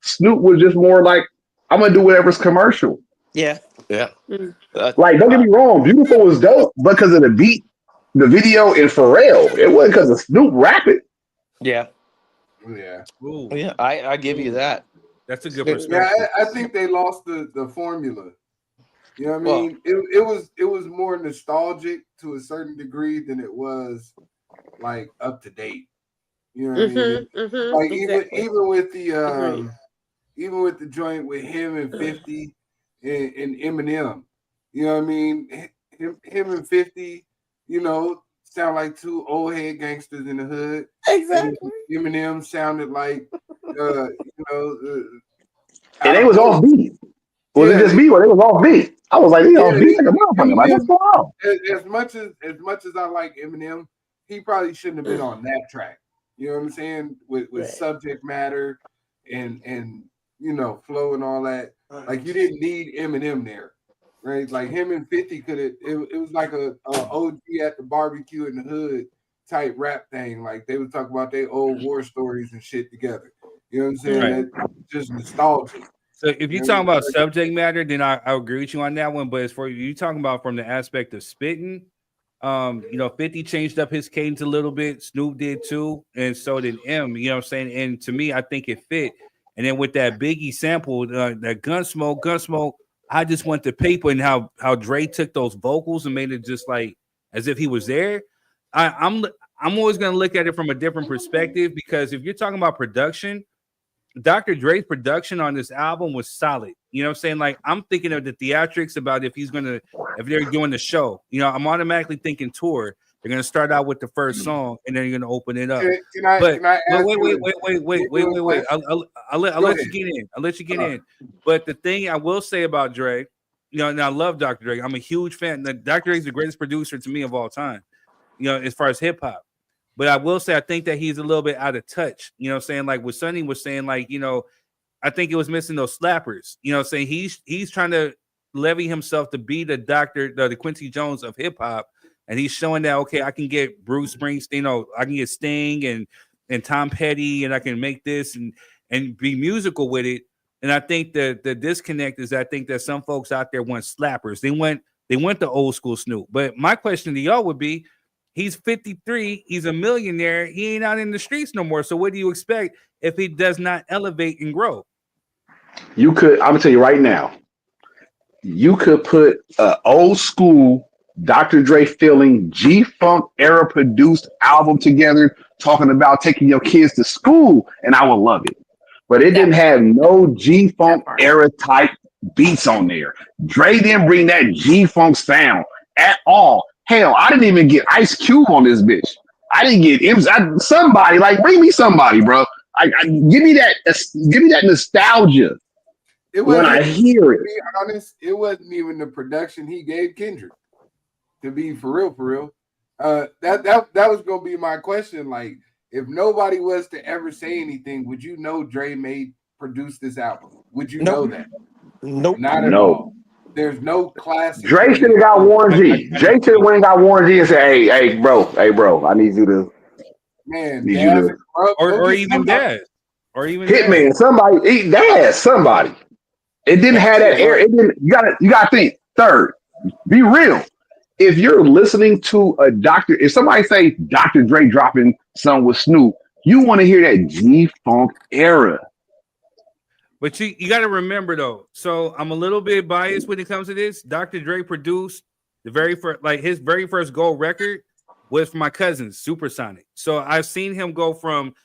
Snoop was just more like, I'm gonna do whatever's commercial. Yeah. Like, don't get me wrong, Beautiful was dope because of the beat, the video, and Pharrell. It wasn't because of Snoop rapping. Yeah. Ooh. Yeah, I give you that. That's a good perspective. Yeah, I think they lost the formula. You know what I mean? It was more nostalgic to a certain degree than it was like up to date. You know what I mean? Like even with the even with the joint with him and 50 and Eminem, you know what I mean? Him and 50, sound like two old head gangsters in the hood. Exactly. And Eminem sounded like and they was off beat. Was it just me or they was off beat? I was like, they off beat like a motherfucker. Like, what's going on? As much as I like Eminem, he probably shouldn't have been on that track. You know what I'm saying? With subject matter and flow and all that. Like you didn't need Eminem there, right? Like him and 50 could have. It was like a OG at the barbecue in the hood type rap thing. Like they would talk about their old war stories and shit together. You know what I'm saying? That's just nostalgic. So if you're talking about subject matter, then I agree with you on that one. But as for you talking about from the aspect of spitting, 50 changed up his cadence a little bit. Snoop did too, and so did M. You know what I'm saying? And to me, I think it fit. And then with that Biggie sample, that Gunsmoke, I just went to paper and how Dre took those vocals and made it just like as if he was there. I'm always going to look at it from a different perspective, because if you're talking about production, Dr. Dre's production on this album was solid. You know what I'm saying? Like, I'm thinking of the theatrics about if they're doing the show. You know, I'm automatically thinking tour. They're going to start out with the first song, and then you're going to open it up. Can I ask Wait. I'll let you get in. I'll let you get in. But the thing I will say about Dre, you know, and I love Dr. Dre. I'm a huge fan. Dr. Dre is the greatest producer to me of all time, you know, as far as hip hop. But I will say, I think that he's a little bit out of touch. You know what I'm saying? Like what Sonny was saying, like, you know, I think it was missing those slappers. You know what I'm saying? He's trying to levy himself to be the Quincy Jones of hip hop. And he's showing that, okay, I can get Bruce Springsteen, you know, I can get Sting and Tom Petty, and I can make this and be musical with it. And I think the disconnect is, I think that some folks out there want slappers. They want the old school Snoop. But my question to y'all would be, he's 53, he's a millionaire, he ain't out in the streets no more. So what do you expect if he does not elevate and grow? I'm gonna tell you right now, you could put an old school Dr. Dre feeling G-Funk era produced album together, talking about taking your kids to school, and I would love it. But it didn't have no G-Funk era type beats on there. Dre didn't bring that G-Funk sound at all. Hell, I didn't even get Ice Cube on this bitch. I didn't get somebody. Like, bring me somebody, bro. Give me that nostalgia. When I hear it, to be honest, it wasn't even the production he gave Kendrick. To be for real, that was gonna be my question. Like, if nobody was to ever say anything, would you know Dre produced this album? Would you know that? Nope. Not at all. There's no classic. Dre should have got Warren G. Dre should have went and got Warren G and said, hey, bro, I need you to, or even Daz, or even Hitman, somebody. It didn't have that air. It didn't. You gotta think. Third, be real. If you're listening to if somebody say Dr. Dre dropping something with Snoop, you want to hear that G-Funk era. But you got to remember though. So I'm a little bit biased when it comes to this. Dr. Dre produced his very first gold record was for my cousins, Supersonic. So I've seen him go from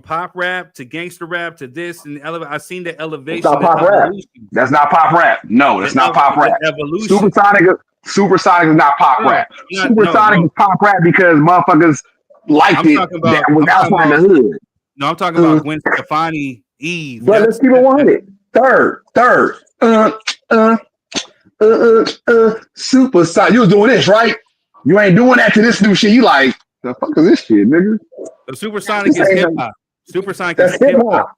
pop rap to gangster rap to this and I've seen the elevation. That's not pop rap. That's not pop rap. No, that's not pop rap. Evolution. Supersonic is not pop rap. Supersonic is pop rap because motherfuckers liked it. That was outside the hood. No, I'm talking about Gwen Stefani, Eve. But let's keep it 100. Third. Supersonic. You was doing this, right? You ain't doing that to this new shit. You like, the fuck is this shit, nigga? The Supersonic is hip hop. Supersonic is hip hop.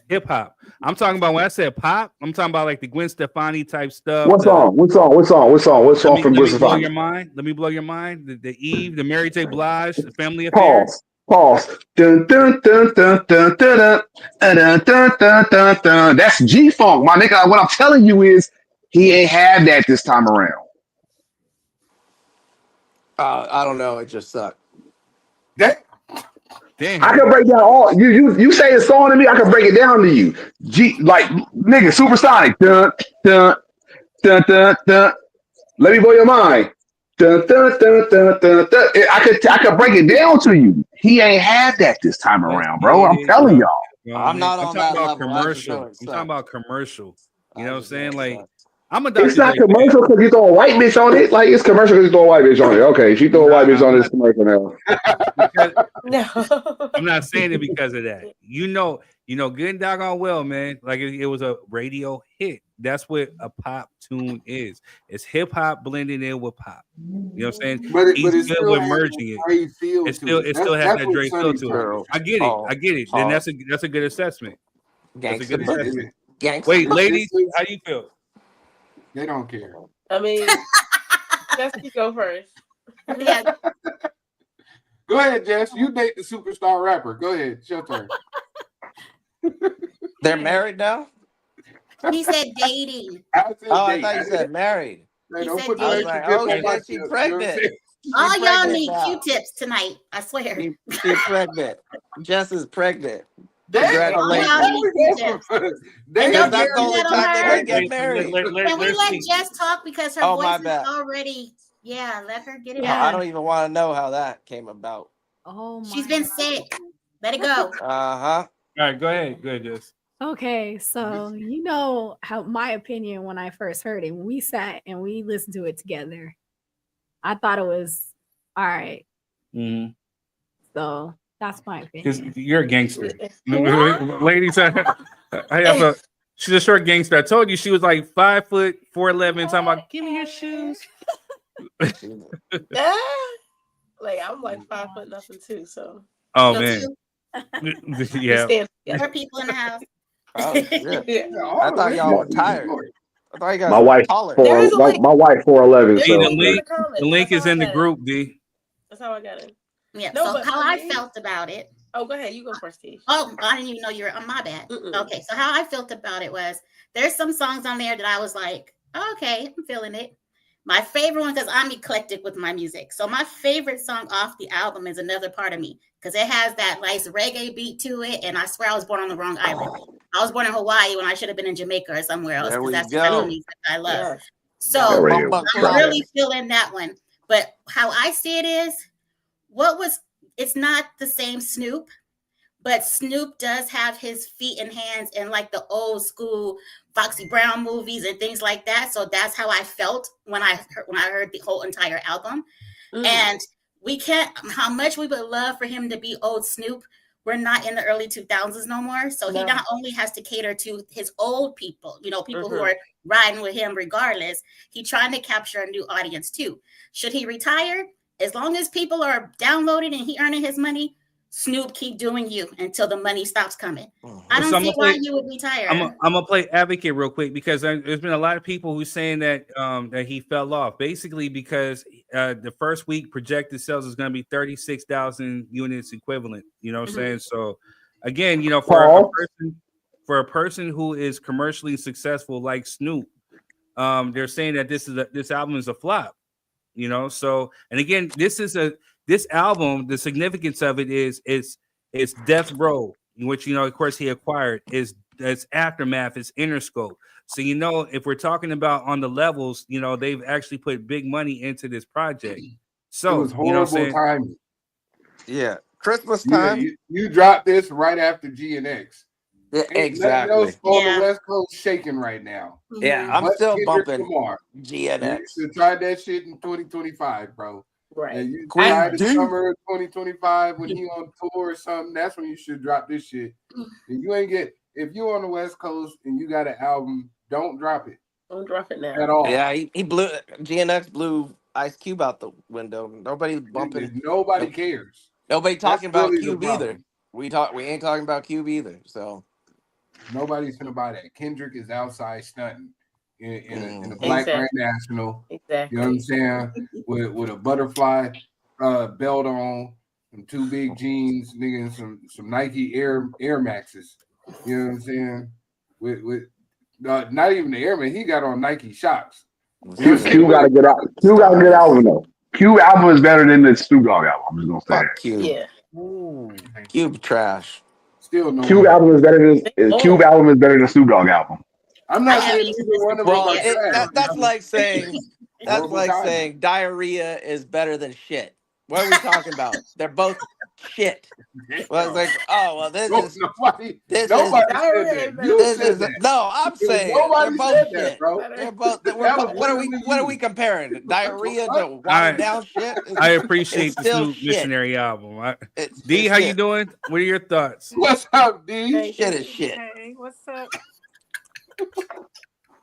Hip hop. I'm talking about, when I said pop, I'm talking about like the Gwen Stefani type stuff. What song from Gwen Stefani? Let me blow your mind. The Eve, the Mary J. Blige, the Family Affair. Pause. Dun, dun, dun, dun, dun, dun, dun, dun, dun, dun, dun, dun. That's G-Funk, my nigga. What I'm telling you is he ain't had that this time around. I don't know. It just sucked. Damn. I can break down all you say a song to me, I can break it down to you. Nigga, Supersonic. Dun, dun, dun, dun, dun. Let me blow your mind. Dun, dun, dun, dun, dun, dun. I could break it down to you. He ain't had that this time around, bro. I'm telling y'all. I'm not on that level. Commercial. I'm talking about commercial. You know what I'm saying? Like, It's not commercial because you throw a white bitch on it. Like, it's commercial because you throw a white bitch on it. Okay, she throw a white bitch on this commercial now. No, I'm not saying it because of that. You know, good and doggone well, man. Like it was a radio hit. That's what a pop tune is. It's hip hop blending in with pop. You know what I'm saying? But it's good with merging it. It still has that Dre feel to it. I get it. Then that's a good assessment. That's a good assessment. Wait, ladies, how do you feel? They don't care. I mean, Jess, you go first. Yeah. Go ahead, Jess. You date the superstar rapper. Go ahead. It's your turn. They're married now? He said dating. I thought you said married. Hey, He said I was like, oh, yeah, she's pregnant. All y'all need Q-tips tonight. I swear. She's pregnant. Jess is pregnant. Congratulations. That's the only time they get married. Can we let Jess talk because her voice is already Yeah, let her get it Yeah. out. I don't even want to know how that came about. Oh, She's been sick. Let it go. Uh-huh. All right, go ahead. Go ahead, Jess. Okay, so you know how my opinion when I first heard it, when we sat and we listened to it together, I thought it was all right. Mm-hmm. So that's my Because opinion. you're a gangster. What? Ladies, how y'all feel? She's a short gangster. I told you she was like 5 foot 4'11", talking about give me your shoes. Like I'm like 5 foot nothing too, so. Oh man. Yeah. There are people in the house. Oh shit! Yeah. I thought y'all were tired. I thought you guys My were wife taller. There is a link. my wife 4'11", There's D, a so link in the comments. the link That's is how in the I got group, it. D. That's how I got it. Yeah. No, So but how for I me- felt about it. Oh, go ahead. You go first, Tish. Oh, I didn't even know you were on. My bad. Okay, so how I felt about it was there's some songs on there that I was like, okay, I'm feeling it. My favorite one, because I'm eclectic with my music. So my favorite song off the album is Another Part of Me, because it has that nice reggae beat to it. And I swear I was born on the wrong island. I was born in Hawaii when I should have been in Jamaica or somewhere else, There because we that's the type go. of music I love. Yes. So Bumba I'm Clock. really feeling that one. But how I see it is, it's not the same Snoop, but Snoop does have his feet and hands in like the old school Foxy Brown movies and things like that. So that's how I felt when I heard the whole entire album. And we can't, how much we would love for him to be old Snoop, we're not in the early 2000s no more. So he not only has to cater to his old people, people who are riding with him regardless, he's trying to capture a new audience too. Should he retire? As long as people are downloading and he earning his money, Snoop, keep doing you until the money stops coming. I don't see why you would retire. I'm gonna play advocate real quick because there's been a lot of people who's saying that that he fell off, basically because the first week projected sales is going to be 36,000 units equivalent. You know what I'm saying? So again, for a person who is commercially successful like Snoop, they're saying that this album is a flop. So and again, this album, the significance of it is it's Death Row, which of course he acquired, is Aftermath, is Interscope. So if we're talking about on the levels, they've actually put big money into this project. So it was horrible timing. Yeah, Christmas time. Yeah, you dropped this right after G and X. Yeah, exactly. Else on the West Coast shaking right now. Yeah, I'm still bumping G and GNX. You should try that shit in 2025, bro. Right. And you try the summer of 2025 when he on tour or something. That's when you should drop this shit. And you ain't if you on the West Coast and you got an album, don't drop it. Don't drop it now at all. Yeah, he blew GNX blew Ice Cube out the window. Nobody bumping. Nobody cares. Nobody talking about really Cube either. We ain't talking about Cube either. So nobody's gonna buy that. Kendrick is outside stunting in a Black Grand National. Exactly. You know what I'm saying? With a butterfly belt on, some 2 big jeans, nigga, and some Nike Air Maxes. You know what I'm saying? With not even the Airman, he got on Nike Shocks. Q got a good album. Q got a good album though. Q album is better than the Snoop Dogg album. I'm just gonna say that. Cube. Yeah. Cube trash. Still no. Cube album is better than Cube album is better than Snoop Dogg album. I'm not saying either one of them. That's like saying diarrhea is better than shit. What are we talking about? They're both shit. Well, it's like, this is no. I'm saying they're both shit. They're both. What are we comparing? Diarrhea to watered down shit. I appreciate the Snoop Missionary album. D, how you doing? What are your thoughts? What's up, D? Shit is shit. Hey, what's up?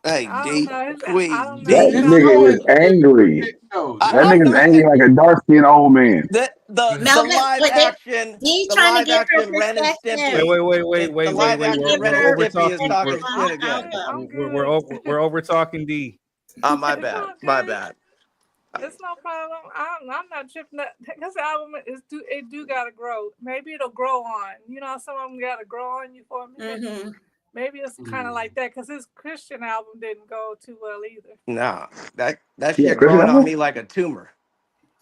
Hey, D. That nigga is angry. That nigga's angry like a dark-skinned old man. The live action. The live action Ren and Stimpy. Wait. Ren and Stimpy is talking shit again. We're over talking D. Oh, my bad. My bad. It's no problem. I'm not tripping. This album do gotta grow. Maybe it'll grow on. Some of them gotta grow on you for a minute. Mm-hmm. Maybe it's kind of like that because his Christian album didn't go too well either. Nah, that shit growing on me like a tumor.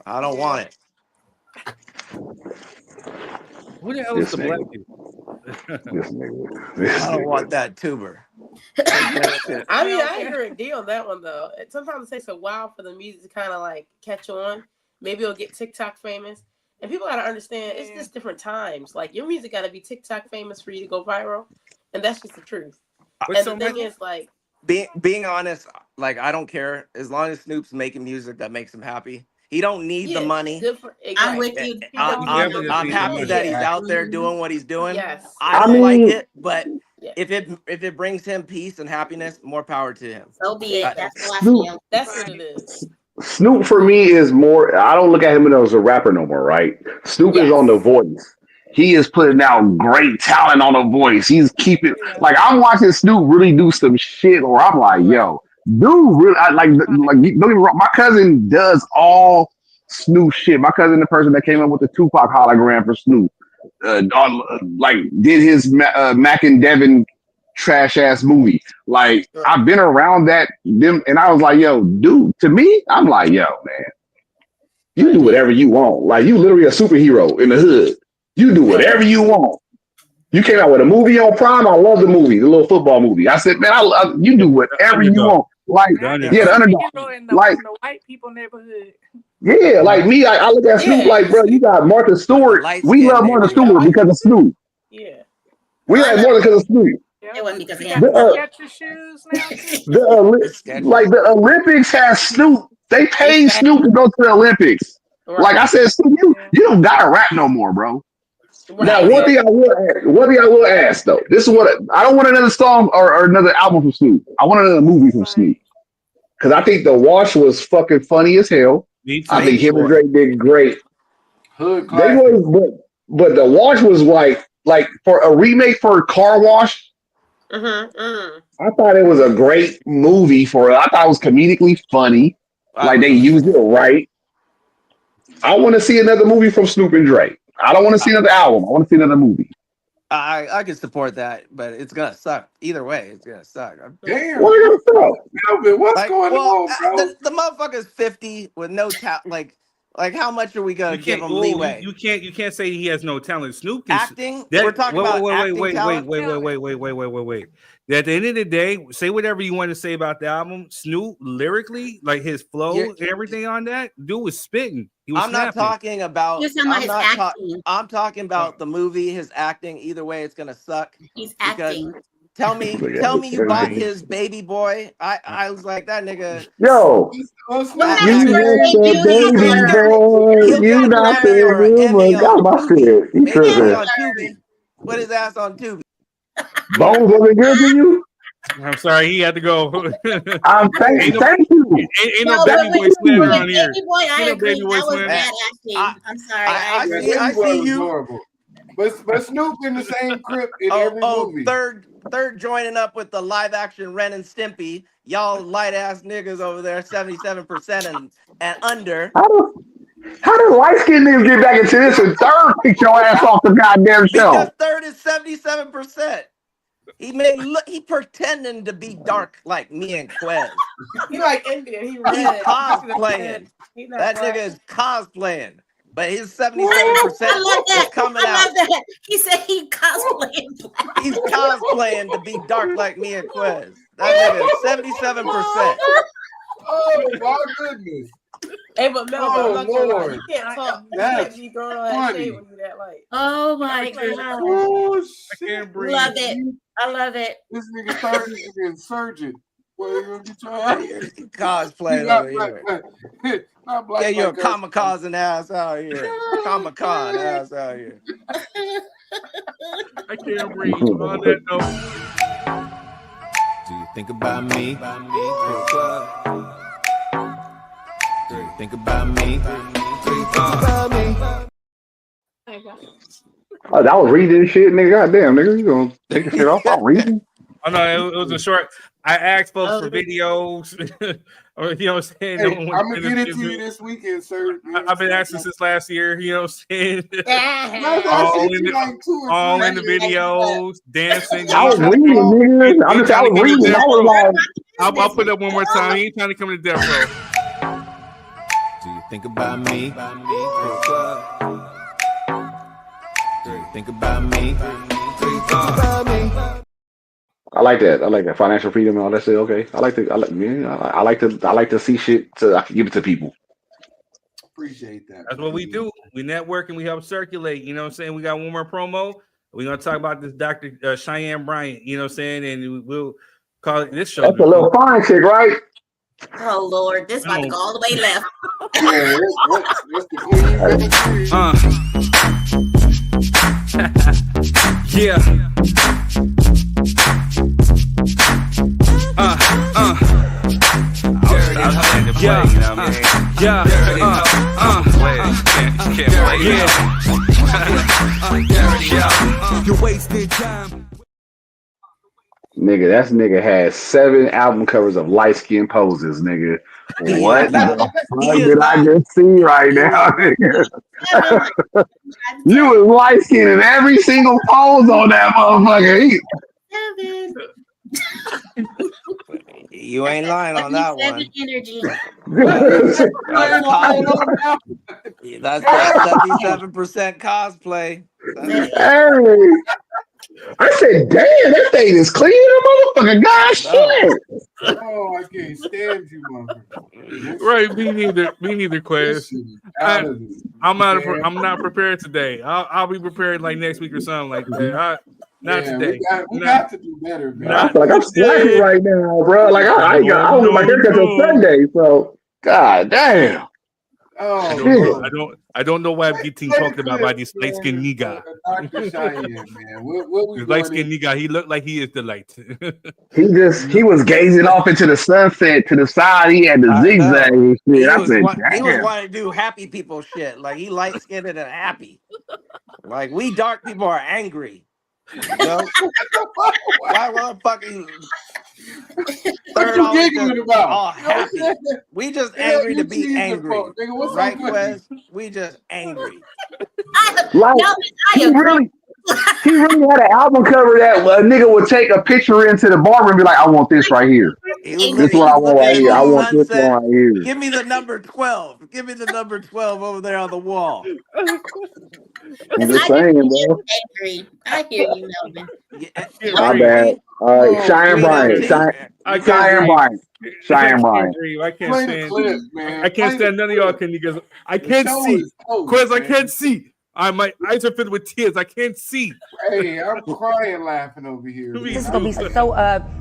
I don't want it. Who the hell is the black dude? I don't want that tumor. I mean, I agree with D on that one though. Sometimes it takes a while for the music to kind of like catch on. Maybe it'll get TikTok famous, and people gotta understand it's just different times. Like your music gotta be TikTok famous for you to go viral, and that's just the truth. And the thing is, like, being honest, like I don't care as long as Snoop's making music that makes him happy. He don't need the money. I'm with you. I'm happy that he's out there doing what he's doing. Yes. I don't like it, but if it brings him peace and happiness, more power to him. So be it. That's how I feel. That's what it is. Snoop for me is more. I don't look at him as a rapper no more. Right? Snoop is on The Voice. He is putting out great talent on The Voice. He's keeping like I'm watching Snoop really do some shit, or I'm like, yo, dude, really like don't get me wrong. My cousin does all Snoop shit. My cousin, the person that came up with the Tupac hologram for Snoop, like did his Mac and Devin trash ass movie. Like I've been around them, and I was like, yo, dude. To me, I'm like, yo, man, you do whatever you want. Like you literally a superhero in the hood. You do whatever you want. You came out with a movie on Prime. I love the movie, the little football movie. I said, man, you do whatever you want. Like, the underdog. In like the white people neighborhood. Yeah, like me, I look at Snoop like, bro, you got Martha Stewart. We love Martha Stewart because of Snoop. Yeah. We like more because of Snoop. It wasn't because of You him. got your shoes now. Like the Olympics has Snoop. They paid Snoop to go to the Olympics. Right. Like I said, Snoop, you don't gotta rap no more, bro. Right. Now, one thing I will ask though, this is what I don't want another song or another album from Snoop. I want another movie from Snoop because I think The Wash was fucking funny as hell. I think him and Drake did great. Hood They was, but The Wash was like for a remake for Car Wash. I thought it was a great movie for it. I thought it was comedically funny. Like they used it right. I want to see another movie from Snoop and Drake. I don't want to see another album. I want to see another movie. I can support that, but it's gonna suck. Either way, it's gonna suck. Damn. Why you gonna suck? What's going on, bro? The motherfucker's 50 with no talent. Like how much are we gonna give him leeway? You can't say he has no talent. Snoop is acting. We're talking about wait. At the end of the day, say whatever you want to say about the album. Snoop lyrically, like his flow and everything on that, dude was spitting. He was not talking about. Acting. I'm talking about the movie, his acting. Either way, it's gonna suck. He's acting. Tell me you bought his Baby Boy. I was like that nigga. Yo, you not the rumor. Got my spirit. He tripping. Put his ass on Tubi. Bones wasn't good to you? I'm sorry, he had to go. Thank you. Ain't no Baby Boy slander on here. Baby Boy, I agree. That was bad acting. I'm sorry. I see you. Horrible. But Snoop in the same crib in every movie. Third joining up with the live action Ren and Stimpy. Y'all light ass niggas over there, 77% and under. How did light skinned niggas get back into this and third pick your ass off the goddamn show? Because third is 77%. He pretending to be dark like me and Quez. He like Indian. He's cosplaying. That nigga is cosplaying. But his 77% is coming out. That. He said he cosplaying black. He's cosplaying to be dark like me and Quez. That nigga is 77%. Oh my goodness. Hey, but Mel, Lord. You can't talk. You That's can't be throwing all that shade when you that light. Oh my god. Oh, shit. Love it. I love it. This nigga third is an insurgent. What are you gonna be trying? Cosplaying over here. Yeah, you're a kamikaze ass out here. Comic-Con ass out here. I can't breathe. On that note. Do you think about me? Do you think about me? Do you think about me? Oh, that was reading shit, nigga. Goddamn, nigga, you gonna take your shit off? I'm reading. Oh no, it was a short. I asked folks for videos, or you know what I'm saying. Hey, I'm gonna get it to you this weekend, sir. I've been asking since last year. You know what I'm saying. all in the videos, dancing. I was reading, nigga. I was reading. I was like, I'll put up one more time. He ain't trying to come to death row. Do you think about me? Do you think about me? Do you think about me? I like that. I like that financial freedom and all that shit. Okay, I like to see shit so I can give it to people. Appreciate that. That's what we do. We network and we help circulate. You know what I'm saying? We got one more promo. We're gonna talk about this Dr. Cheyenne Bryant. You know what I'm saying? And we'll call it this show. That's a little fine chick, right? Oh Lord, this about to go all the way left. Yeah, what's the queen? Yeah. You wasted time. Nigga, that nigga has 7 album covers of light skin poses, nigga. What the fuck did I just see right now, nigga? You was light skinned in every single pose on that motherfucker. You ain't lying on that one. Energy. That's 77% cosplay. Hey, I said, damn, that thing is clean, motherfucker. God shit. Oh, I can't stand you, motherfucker. Right, me neither, Quest. I'm not prepared today. I'll be prepared like next week or something like that. Not today. We got to do better, man. I feel like I'm slacking right now, bro. Like I was my haircut till Sunday, so god damn. Oh, I don't know why I'm getting talked about by this light skinned nigga. Dr. Cheyenne, man. What light skinned nigga, he looked like he is the light. he was gazing off into the sunset to the side. He had the zigzag and shit. He was wanting to do happy people shit. Like he light skinned and happy. Like we dark people are angry. You know? Why motherfucking what you giggling about? All happy. We just angry to be angry. Right, Quest? We just angry. He really had an album cover that a nigga would take a picture into the barber and be like, I want this right here. This is what I want right here. I want this one right here. Give me the number 12. Give me the number 12 over there on the wall. I'm just saying, bro. I hear you, Melvin. My bad. All right, Cheyenne Bryant. Cheyenne Bryant. I can't stand. I can't stand none of y'all because I can't see. Quiz, I can't see. My eyes are filled with tears. I can't see. Hey, I'm crying laughing over here. This is going to be so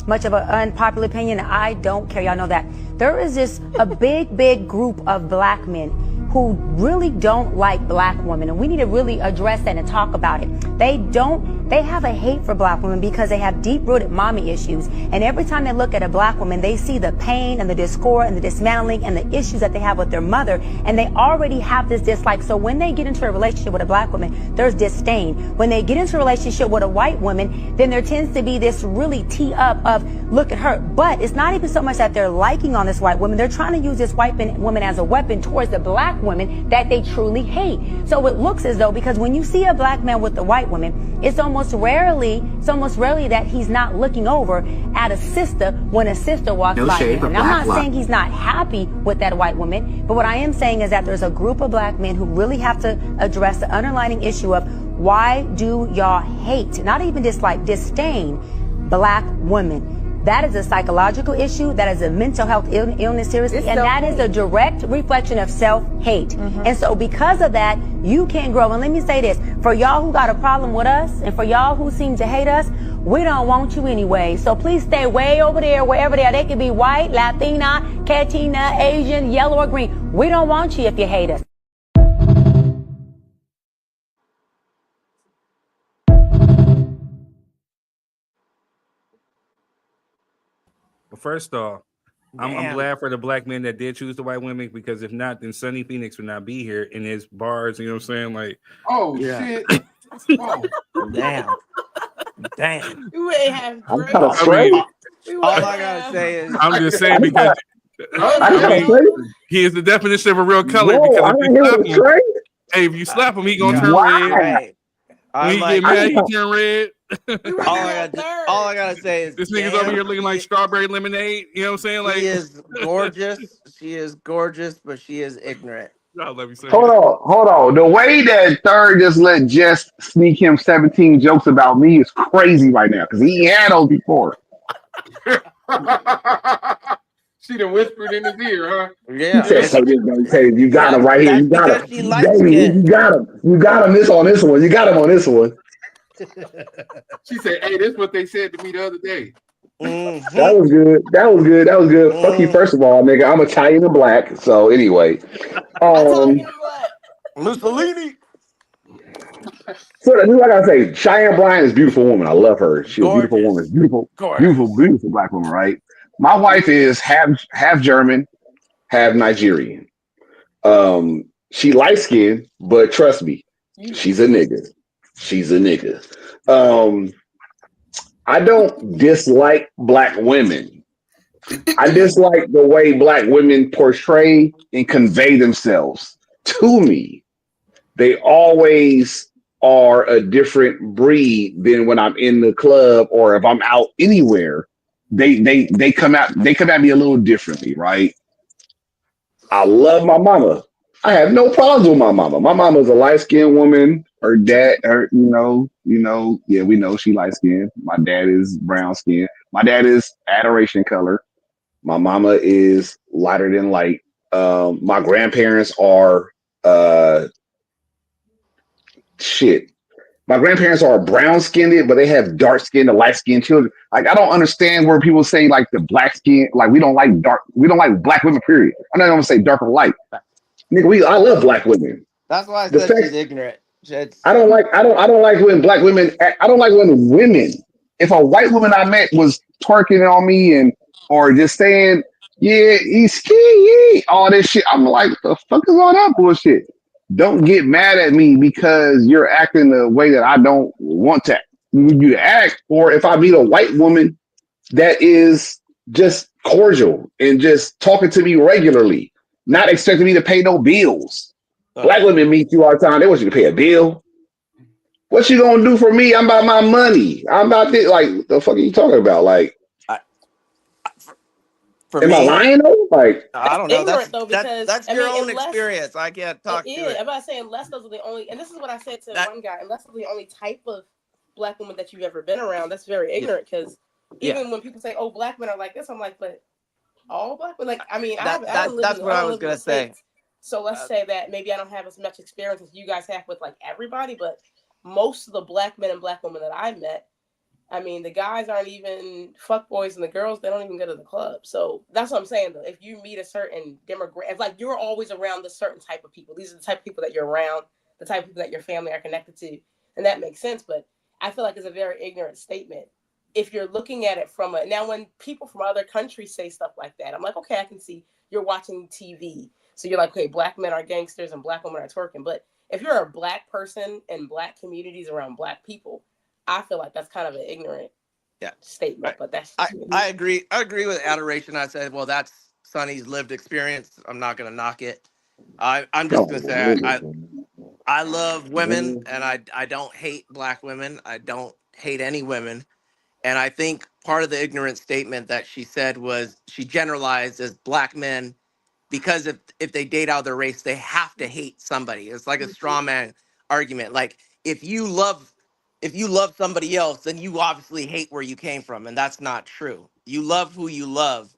much of an unpopular opinion. I don't care. Y'all know that. There is just a big group of black men who really don't like black women. And we need to really address that and talk about it. They have a hate for black women because they have deep-rooted mommy issues. And every time they look at a black woman, they see the pain and the discord and the dismantling and the issues that they have with their mother. And they already have this dislike. So when they get into a relationship with a black woman, there's disdain. When they get into a relationship with a white woman, then there tends to be this really tee up of, look at her. But it's not even so much that they're liking on this white woman. They're trying to use this white woman as a weapon towards the black women that they truly hate. So it looks as though, because when you see a black man with a white woman, it's almost rarely that he's not looking over at a sister when a sister walks by him. And I'm not saying he's not happy with that white woman, but what I am saying is that there's a group of black men who really have to address the underlying issue of why do y'all hate, not even dislike, disdain black women. That is a psychological issue. That is a mental health illness, seriously. And that is a direct reflection of self-hate. And so because of that, you can't grow. And let me say this, for y'all who got a problem with us and for y'all who seem to hate us, we don't want you anyway. So please stay way over there, wherever they are. They could be white, Latina, Catina, Asian, yellow, or green. We don't want you if you hate us. First off, I'm glad for the black men that did choose the white women, because if not, then Sunny Phoenix would not be here in his bars. You know what I'm saying? Like, oh shit! Oh. Damn. You may have. All I gotta say is, I'm just saying because he is the definition of a real color. Because if you slap him, he gonna turn red. When he get mad, he turn red. All I gotta say is this nigga's over here looking like strawberry lemonade. You know what I'm saying? Like, she is gorgeous. She is gorgeous, but she is ignorant. Hold on. The way that Third just let Jess sneak him 17 jokes about me is crazy right now because he had those before. She done whispered in his ear, huh? He said, "Hey, you got him right here. You got him. She light Baby, you skinned. got him. You got him on this one. You got him on this one." She said, "Hey, this is what they said to me the other day." Mm-hmm. That was good. Mm-hmm. Fuck you, first of all, nigga. I'm Italian and black. So anyway, Mussolini. So like I say, Cheyenne Bryan is a beautiful woman. I love her. She's a beautiful woman. Beautiful black woman, right? My wife is half German, half Nigerian. She light skinned, but trust me, she's a nigga. She's a nigga. I don't dislike black women. I dislike the way black women portray and convey themselves to me. They always are a different breed than when I'm in the club or if I'm out anywhere. They come at me a little differently, right? I love my mama. I have no problems with my mama. My mama's a light skinned woman. Her dad, yeah, we know she light skinned. My dad is brown skinned. My dad is adoration color. My mama is lighter than light. My grandparents are shit. My grandparents are brown skinned, but they have dark skinned and light skinned children. Like I don't understand where people say like the black skin, like we don't like black women. Period. I'm not gonna say dark or light. Nigga, I love black women. That's why I The said fact she's ignorant. I don't like when black women. I don't like when women. If a white woman I met was twerking on me or just saying, "Yeah, he's skinny," all this shit, I'm like, the fuck is all that bullshit? Don't get mad at me because you're acting the way that I don't want you to act. Or if I meet a white woman that is just cordial and just talking to me regularly, not expecting me to pay no bills. Black women meet you all the time. They want you to pay a bill. What you gonna do for me? I'm about my money. I'm about this. Like, the fuck are you talking about? Like, for am I me, lying though? Like, I don't know. Ignorant though, because That's your own experience. I can't talk to it. I'm not saying unless those are the only, and this is what I said to one guy. Unless those are the only type of black woman that you've ever been around, that's very ignorant. Because even when people say, "Oh, black men are like this," I'm like, but all black men, like, I mean, I don't live that's what I was gonna say. So let's say that maybe I don't have as much experience as you guys have with like everybody, but most of the black men and black women that I met, I mean, the guys aren't even fuck boys, and the girls, they don't even go to the club. So that's what I'm saying though. If you meet a certain demographic, like you're always around a certain type of people. These are the type of people that you're around, the type of people that your family are connected to, and that makes sense. But I feel like it's a very ignorant statement if you're looking at it from a, now when people from other countries say stuff like that, I'm like, okay, I can see you're watching TV. So you're like, okay, black men are gangsters and black women are twerking. But if you're a black person in black communities around black people, I feel like that's kind of an ignorant statement. But that's I agree. I agree with adoration. I said, well, that's Sonny's lived experience. I'm not gonna knock it. I'm just gonna say I love women and I don't hate black women. I don't hate any women. And I think part of the ignorant statement that she said was she generalized as black men because if they date out their race, they have to hate somebody. It's like a straw man argument. Like if you love somebody else, then you obviously hate where you came from, and that's not true. You love who you love,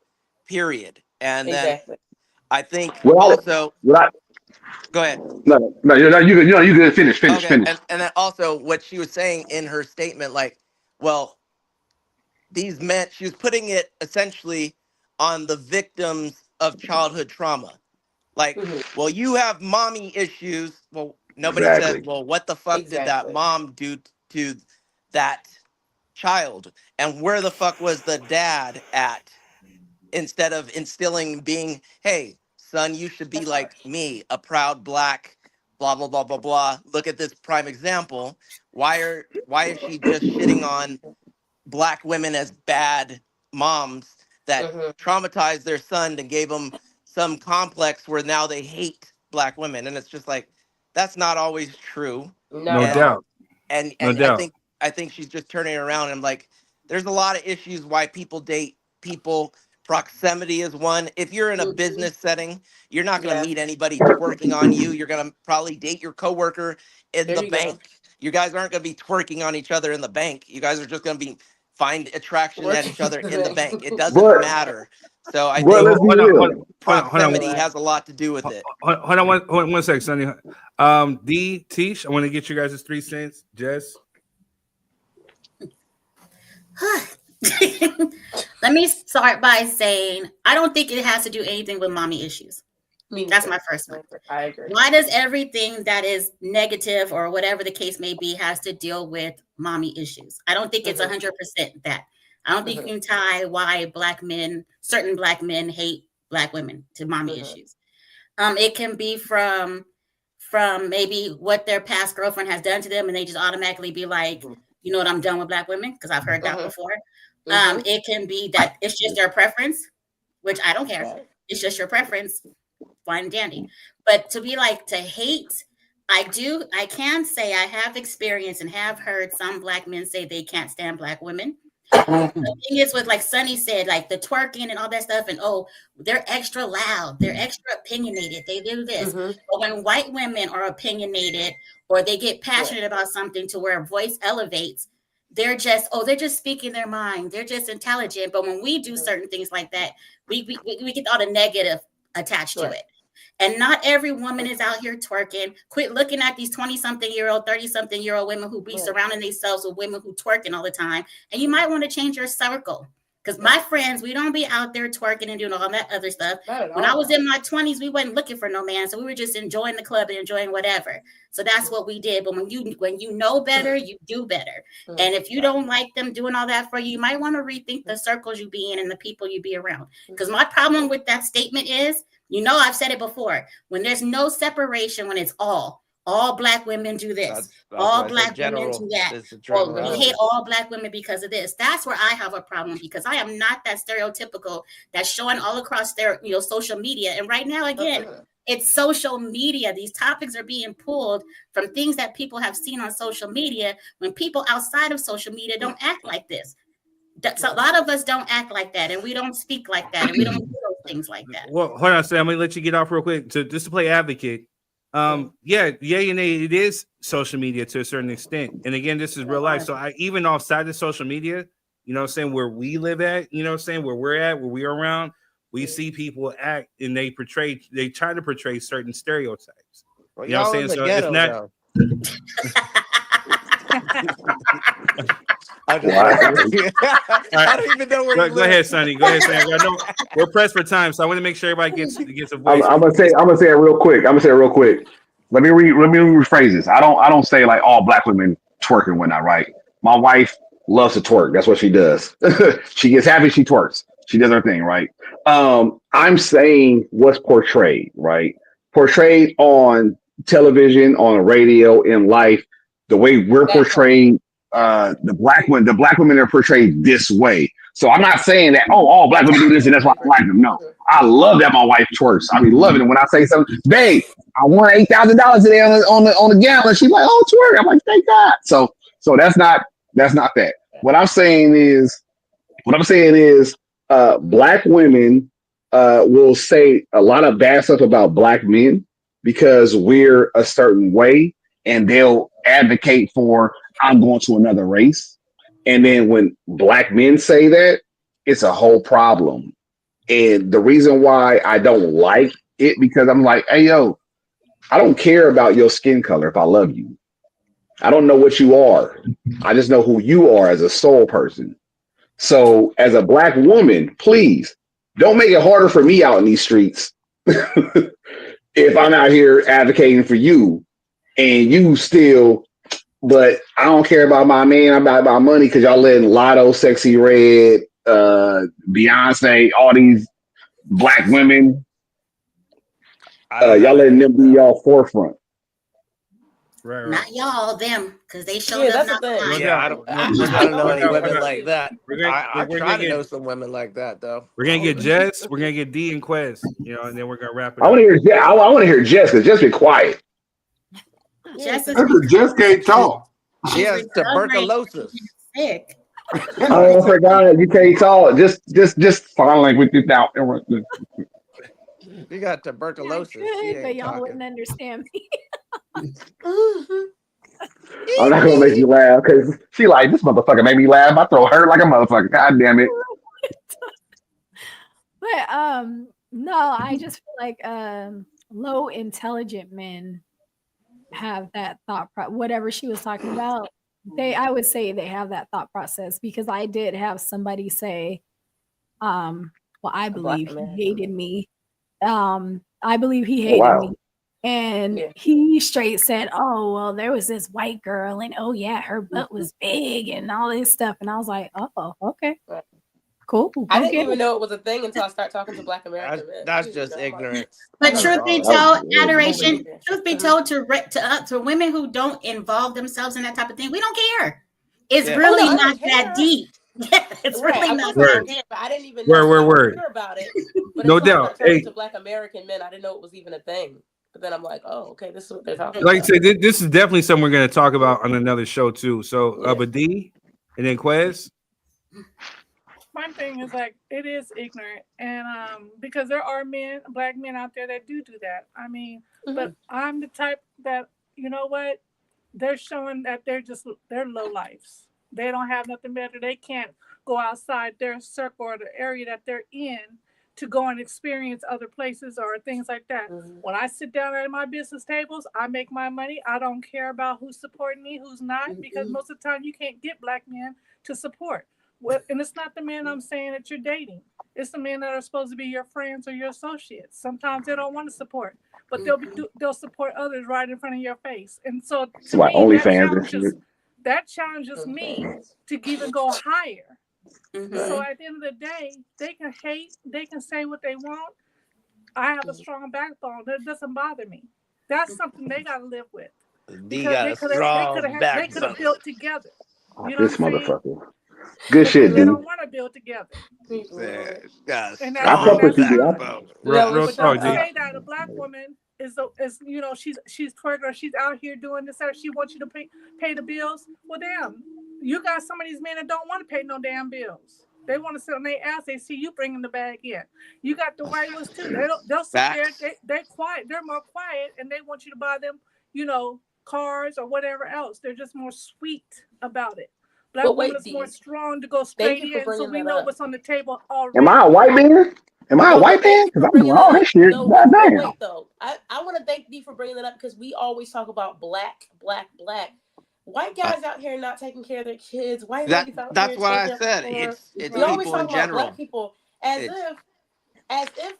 period. And then I think also go ahead. No, you good. Finish. Okay, and then also what she was saying in her statement, like, well, these men, she was putting it essentially on the victims of childhood trauma. Like, well, you have mommy issues. Well, nobody said, well, what the fuck did that mom do to that child? And where the fuck was the dad at? Instead of instilling being, hey, son, you should be like me, a proud black, blah, blah, blah, blah, blah. Look at this prime example. Why is she just shitting on black women as bad moms that traumatized their son and gave them some complex where now they hate black women? And it's just like, that's not always true. No doubt. And I think she's just turning it around and like, there's a lot of issues why people date people Proximity is one. If you're in a business setting, you're not going to Yeah. meet anybody twerking on you. You're going to probably date your coworker in There the you go. bank. You guys aren't going to be twerking on each other in the bank. You guys are just going to be find attraction at Working each other in the in the bank. bank. It doesn't But matter. So I but think let's be Hold on, real. proximity Right. has a lot to do with it. hold on one sec, Sonny. D, Tish, I want to get you guys' 3 cents. Jess. Let me start by saying I don't think it has to do anything with mommy issues. That's my first one. I agree. Why does everything that is negative or whatever the case may be has to deal with mommy issues? I don't think it's 100% that. I don't think you can tie why certain black men hate black women to mommy issues. It can be from maybe what their past girlfriend has done to them, and they just automatically be like, you know what, I'm done with black women, because I've heard that before. It can be that it's just their preference, which I don't care. It's just your preference. Fine and dandy. But to be like to hate, I can say I have experienced and have heard some black men say they can't stand black women. The thing is, with like Sonny said, like the twerking and all that stuff, and they're extra loud, they're extra opinionated, they do this. But when white women are opinionated or they get passionate about something to where a voice elevates, they're just speaking their mind, they're just intelligent. But when we do certain things like that, we get all the negative attached to it. And not every woman is out here twerking. Quit looking at these 20-something-year-old, 30-something-year-old women who be surrounding themselves with women who twerking all the time. And you might want to change your circle. Because my friends, we don't be out there twerking and doing all that other stuff. When I was in my 20s, we wasn't looking for no man. So we were just enjoying the club and enjoying whatever. So that's what we did. But when you know better, you do better. And if you don't like them doing all that for you, you might want to rethink the circles you be in and the people you be around. Because my problem with that statement is, I've said it before, when there's no separation, when it's all black women do this, That's all black women do that, or we hate all black women because of this. That's where I have a problem, because I am not that stereotypical that's showing all across their social media. And right now, again, it's social media. These topics are being pulled from things that people have seen on social media, when people outside of social media don't act like this. So a lot of us don't act like that, and we don't speak like that, and we don't do those things like that. Well, hold on, Sam. I'm gonna let you get off real quick. Just to play advocate. It is social media to a certain extent. And again, this is real life. So even outside of social media, where we live at, where we're at, where we're around, we see people act and they try to portray certain stereotypes. Well, you know what I'm saying? So it's not. I don't even know where you go ahead, Sonny. Go ahead, Sonny. I know we're pressed for time, so I want to make sure everybody gets a voice. I'm gonna say it real quick. Let me rephrase this. I don't say like all black women twerk and whatnot, right? My wife loves to twerk. That's what she does. She gets happy, she twerks. She does her thing, right? I'm saying what's portrayed, right? Portrayed on television, on radio, in life, the way we're portrayed. The black women are portrayed this way. So I'm not saying that all black women do this and that's why I like them. No, I love that my wife twerks. I be loving it when I say something. Babe, I won $8,000 today on the gallon. She's like, oh, twerk. I'm like, thank God. So that's not that. What I'm saying is, black women will say a lot of bad stuff about black men because we're a certain way, and they'll advocate for, I'm going to another race. And then when black men say that, it's a whole problem. And the reason why I don't like it, because I'm like, hey, yo, I don't care about your skin color if I love you. I don't know what you are. I just know who you are as a soul person. So as a black woman, please don't make it harder for me out in these streets. If I'm out here advocating for you and you still, but I don't care about my man, I'm about my money, because y'all letting Lotto, Sexy Red, Beyonce, all these black women, y'all letting them be y'all forefront. Right. Not y'all, them, because they showed up. That's the thing. Yeah, I don't know any women like that. I try to know some women like that, though. We're gonna get Jess, we're gonna get D and Quest, and then we're gonna wrap it. I want to hear Jess, because Jess be quiet. Jess can't talk. She has tuberculosis. Sick. Oh my God, you can't talk. Just sign language it out. You got tuberculosis. She But ain't y'all wouldn't talking. understand me. I'm not gonna make you laugh because she like this motherfucker made me laugh. My throat hurt like a motherfucker. God damn it. But no, I just feel like low intelligent men have that whatever she was talking about. I would say they have that thought process because I did have somebody say, well, I believe he hated me. I believe he hated Wow. me. And he straight said, oh, well, there was this white girl and oh yeah, her butt was big and all this stuff. And I was like, oh, okay. Cool. I didn't even know it was a thing until I started talking to Black American men. That's just ignorance. But truth be told, adoration, truth be Mm-hmm. told, to women who don't involve themselves in that type of thing, we don't care. It's really not that deep. It's really not that deep. But I didn't even know Word. about it. But No until I doubt. started talking Hey, to Black American men, I didn't know it was even a thing. But then I'm like, oh, okay, this is what they're talking like I about. said, this is definitely something we're going to talk about on another show too. So, Badi, and then Quez. My thing is like it is ignorant, and because there are Black men out there that do that. I mean, but I'm the type that you know what they're showing that they're low lives. They don't have nothing better. They can't go outside their circle or the area that they're in to go and experience other places or things like that. When I sit down at my business tables, I make my money. I don't care about who's supporting me, who's not, because most of the time you can't get Black men to support. And it's not the men I'm saying that you're dating. It's the men that are supposed to be your friends or your associates. Sometimes they don't want to support, but they'll support others right in front of your face. And so to like me, OnlyFans that challenges me to even go higher. So at the end of the day, they can hate, they can say what they want. I have a strong backbone. That doesn't bother me. That's something they got to live with. Because they could have built together. You know this what I'm saying? motherfucker. Good shit, They dude. don't want to build together. I fuck with you, dude. Real But talk, don't say that a Black woman is you know she's twerking, she's out here doing this, or she wants you to pay the bills. Well, damn, you got some of these men that don't want to pay no damn bills. They want to sit on their ass. They see you bringing the bag in. You got the white ones too. They'll sit there. They're quiet. They're more quiet, and they want you to buy them, you know, cars or whatever else. They're just more sweet about it. Black woman is more strong to go straight in, so we know what's on the table already. Am I a white man? Am I a white man? Because I'm doing all this shit. No, God but damn. wait though. I want to thank D for bringing that up because we always talk about black. White guys out here not taking care of their kids. White ladies out That's here what I taking said. care. It's We always people talk in about general. Black people as if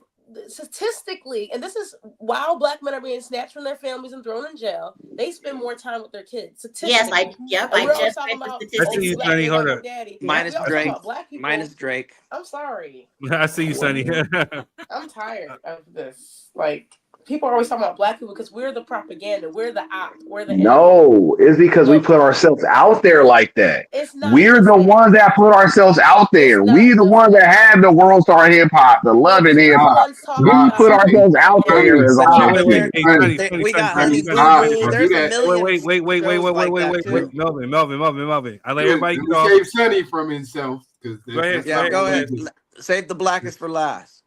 statistically, and this is while Black men are being snatched from their families and thrown in jail, they spend more time with their kids. Yes, I just talking read the about statistics. I see you, Sonny. Hold up. daddy. Minus we always Drake. talk about Black people. Minus Drake. I'm sorry. I see you, Sonny. I'm tired of this. Like, people are always talking about Black people because we're the propaganda. We're the op. We're the No, it's because we put ourselves out there like that. It's not. We're the ones that put ourselves out there. We the ones that have the world star hip hop, the loving hip hop. We put ourselves out there as a Wait. Hey, We got Sonny, Honey Boo Boo. There's a that. million. Wait. Melvin. I let everybody talk. Save Sonny from himself. Go ahead. Save the blackest for last.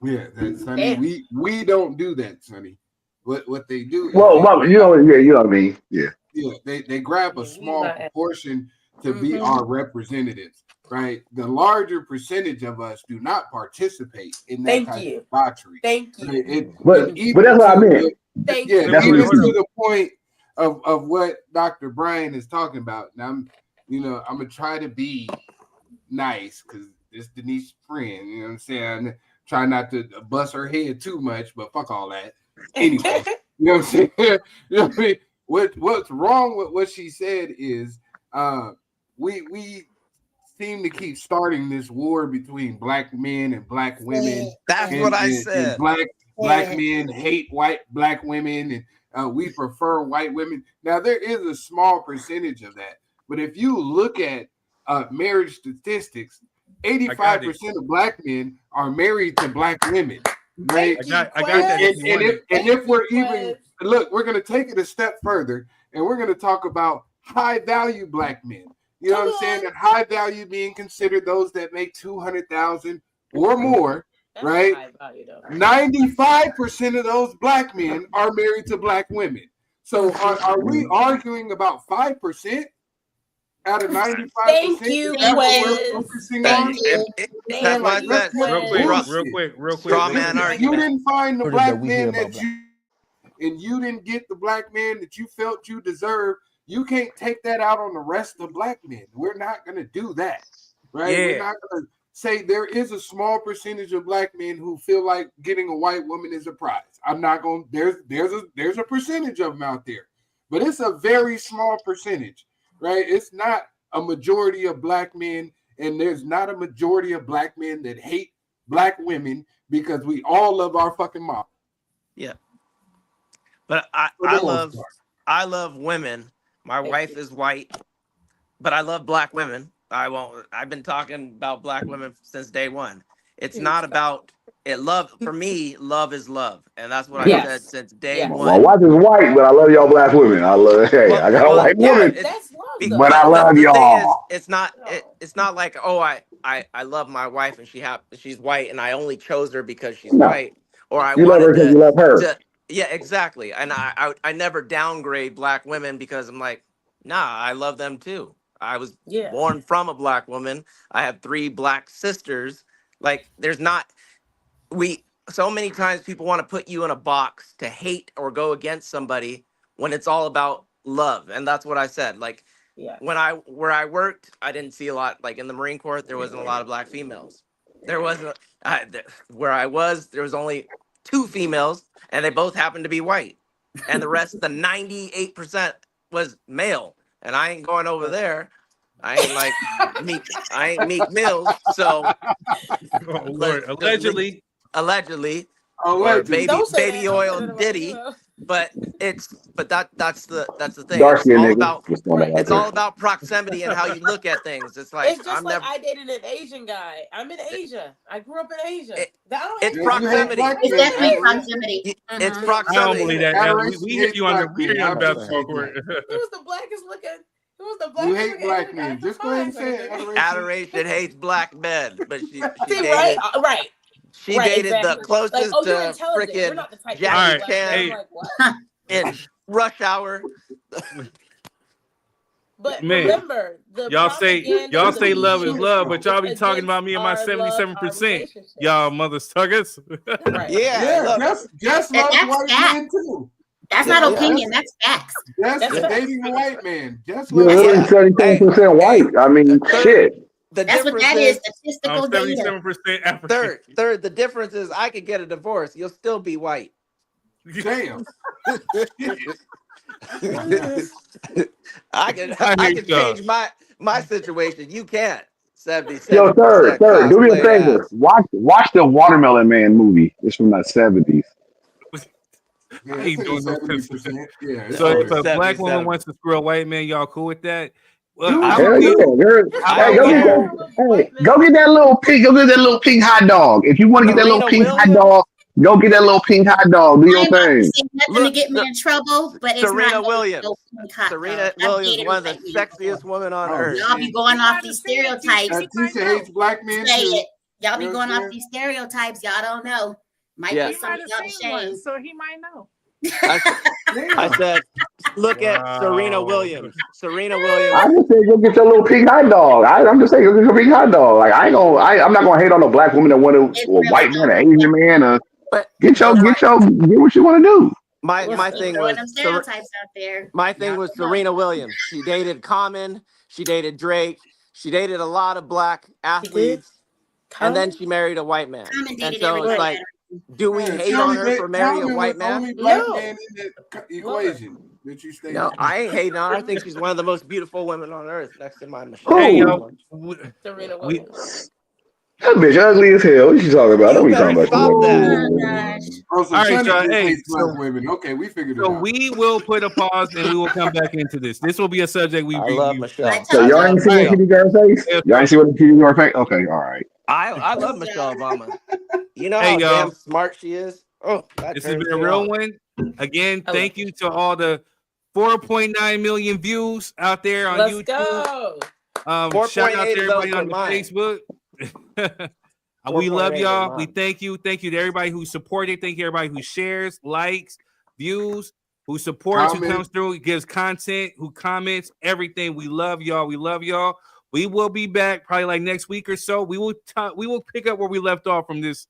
Yeah, Sonny. We don't do that, Sonny. What they do? Well, you know what I mean. Yeah. Yeah, they grab a small proportion to be our representatives, right? The larger percentage of us do not participate in that type of debauchery. Thank you. But that's what I meant. Even to the point of what Dr. Bryan is talking about. Now I'm gonna try to be nice because it's Denise's friend. You know what I'm saying? I'm trying not to bust her head too much, but fuck all that. Anyway, you know what I'm saying? You know what I mean? What's wrong with what she said is we seem to keep starting this war between Black men and Black women. That's what I said. And Black men hate Black women, and we prefer white women. Now there is a small percentage of that, but if you look at marriage statistics, 85% of Black men are married to Black women. Right? I got that. And if we're even look, we're going to take it a step further, and we're going to talk about high value Black men. You know what I'm saying? And high value being considered those that make 200,000 or more, That's right? high value, though. 95% of those black men are married to black women. So are we arguing about 5%? Out of 95%, Thank you, that's what we're Quiz. focusing on. That's why I said real quick. Straw man If you argument. didn't find the black man that you, and you didn't get the black man that you felt you deserved, you can't take that out on the rest of black men. We're not going to do that, right? Yeah. We're not going to say there is a small percentage of black men who feel like getting a white woman is a prize. I'm not going. There's a percentage of them out there, but it's a very small percentage. Right? It's not a majority of black men, and there's not a majority of black men that hate black women because we all love our fucking mom. Yeah. But I love women. My wife is white, but I love black women. I've been talking about black women since day one. It's not about it. For me, love is love. And that's what I said since day one. My wife is white, but I love y'all black women. I got a white woman, but I love y'all. It's not like, oh, I love my wife and she's white and I only chose her because she's white, or I You love her wanted because you love her. yeah, exactly. And I never downgrade black women because I'm like, nah, I love them too. I was born from a black woman. I have 3 black sisters. Like, there's not so many times people want to put you in a box to hate or go against somebody when it's all about love. And that's what I said. Like, where I worked, I didn't see a lot. Like in the Marine Corps, there wasn't a lot of black females. There wasn't. Where I was, there was only 2 females, and they both happened to be white, and the rest, the 98%, was male. And I ain't going over there. I ain't like I ain't Meek Mills. So, Lord, allegedly, or baby oil Diddy. But that's the thing. Dark skin nigga. It's all about proximity and how you look at things. It's like, it's just I dated an Asian guy. I'm in Asia. I grew up in Asia. It's proximity. It's definitely proximity. It's I proximity. don't believe that. We hear you on about the court. He was the blackest looking. You hate black men. Just go ahead and say it. Adoration hates black men, but she dated, right. She dated the closest to freaking Jackie Chan in Rush Hour. But man, remember, y'all say love is love, but y'all be talking about me and my 77%. Y'all mother suckers. Right. Yeah. Just love white men too. That's not opinion. That's facts. That's dating a white man. Just You're literally 77% white. I mean, shit. That's what that is. Statistical data. 77% African. Third, the difference is I could get a divorce. You'll still be white. Damn. I can change my situation. You can't. 77%. Yo, third, do me a favor. Watch the Watermelon Man movie. It's from the 70s. Yeah, He's doing 70%. Yeah. So if a black woman wants to screw a white man, y'all cool with that? Well, hell yeah, go get that little pink. Go get that little pink hot dog. If you want to get that little pink hot dog, go get that little pink hot dog. Do your thing. Nothing to get me in trouble, but it's Serena not Williams. No pink hot Serena dog. Williams, one of the sexiest women on earth. Y'all be going off these stereotypes. Tisha hates black men Say too. it. Y'all be going off these stereotypes. Y'all don't know. Might be something y'all shame. So he might know. I said, look at Serena Williams. Serena Williams. I just say go get your little pink hot dog. I'm just saying go get your pink hot dog. Like I'm not gonna hate on a black woman that want a white man, an Asian man. Get what you want to do. My thing was stereotypes out there. My thing was Serena Williams. She dated Common. She dated Drake. She dated a lot of black athletes, and then she married a white man. And so it's like, do we hate on her for marrying a white man? No. Man in the equation that you stated. No, I ain't hating on her. I think she's one of the most beautiful women on earth, next to my Michelle. Hey, yo, Serena Williams. That bitch ugly as hell. What you talking about? What you talking about? Stop that. Oh, so all right, John. Hey, women. Okay, we figured it out. So we will put a pause and we will come back into this. This will be a subject we love Michelle. So y'all ain't see what TV girl face? Y'all ain't see what the TV girl face? Okay, all right. I love Michelle Obama. You know Hey, how damn smart she is. Oh, this has been a real one. Again, thank you to all the 4.9 million views out there on YouTube. Go. Shout out to 4.8 is everybody also on the mine. Facebook. We love 4.8 is y'all. We mine. thank you. Thank you to everybody who supported. Thank you everybody who shares, likes, views, who supports, who comes through, gives content, who comments, everything. We love y'all. We love y'all. We will be back probably like next week or so. We will pick up where we left off from this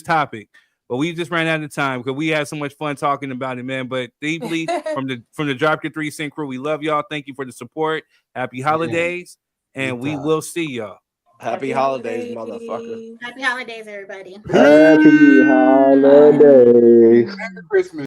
topic. But we just ran out of time because we had so much fun talking about it, man. But deeply from the Dropkick 3 Cent crew, we love y'all. Thank you for the support. Happy holidays, and we will see y'all. Happy holidays, motherfucker. Happy holidays, everybody. Happy holidays. Happy Christmas.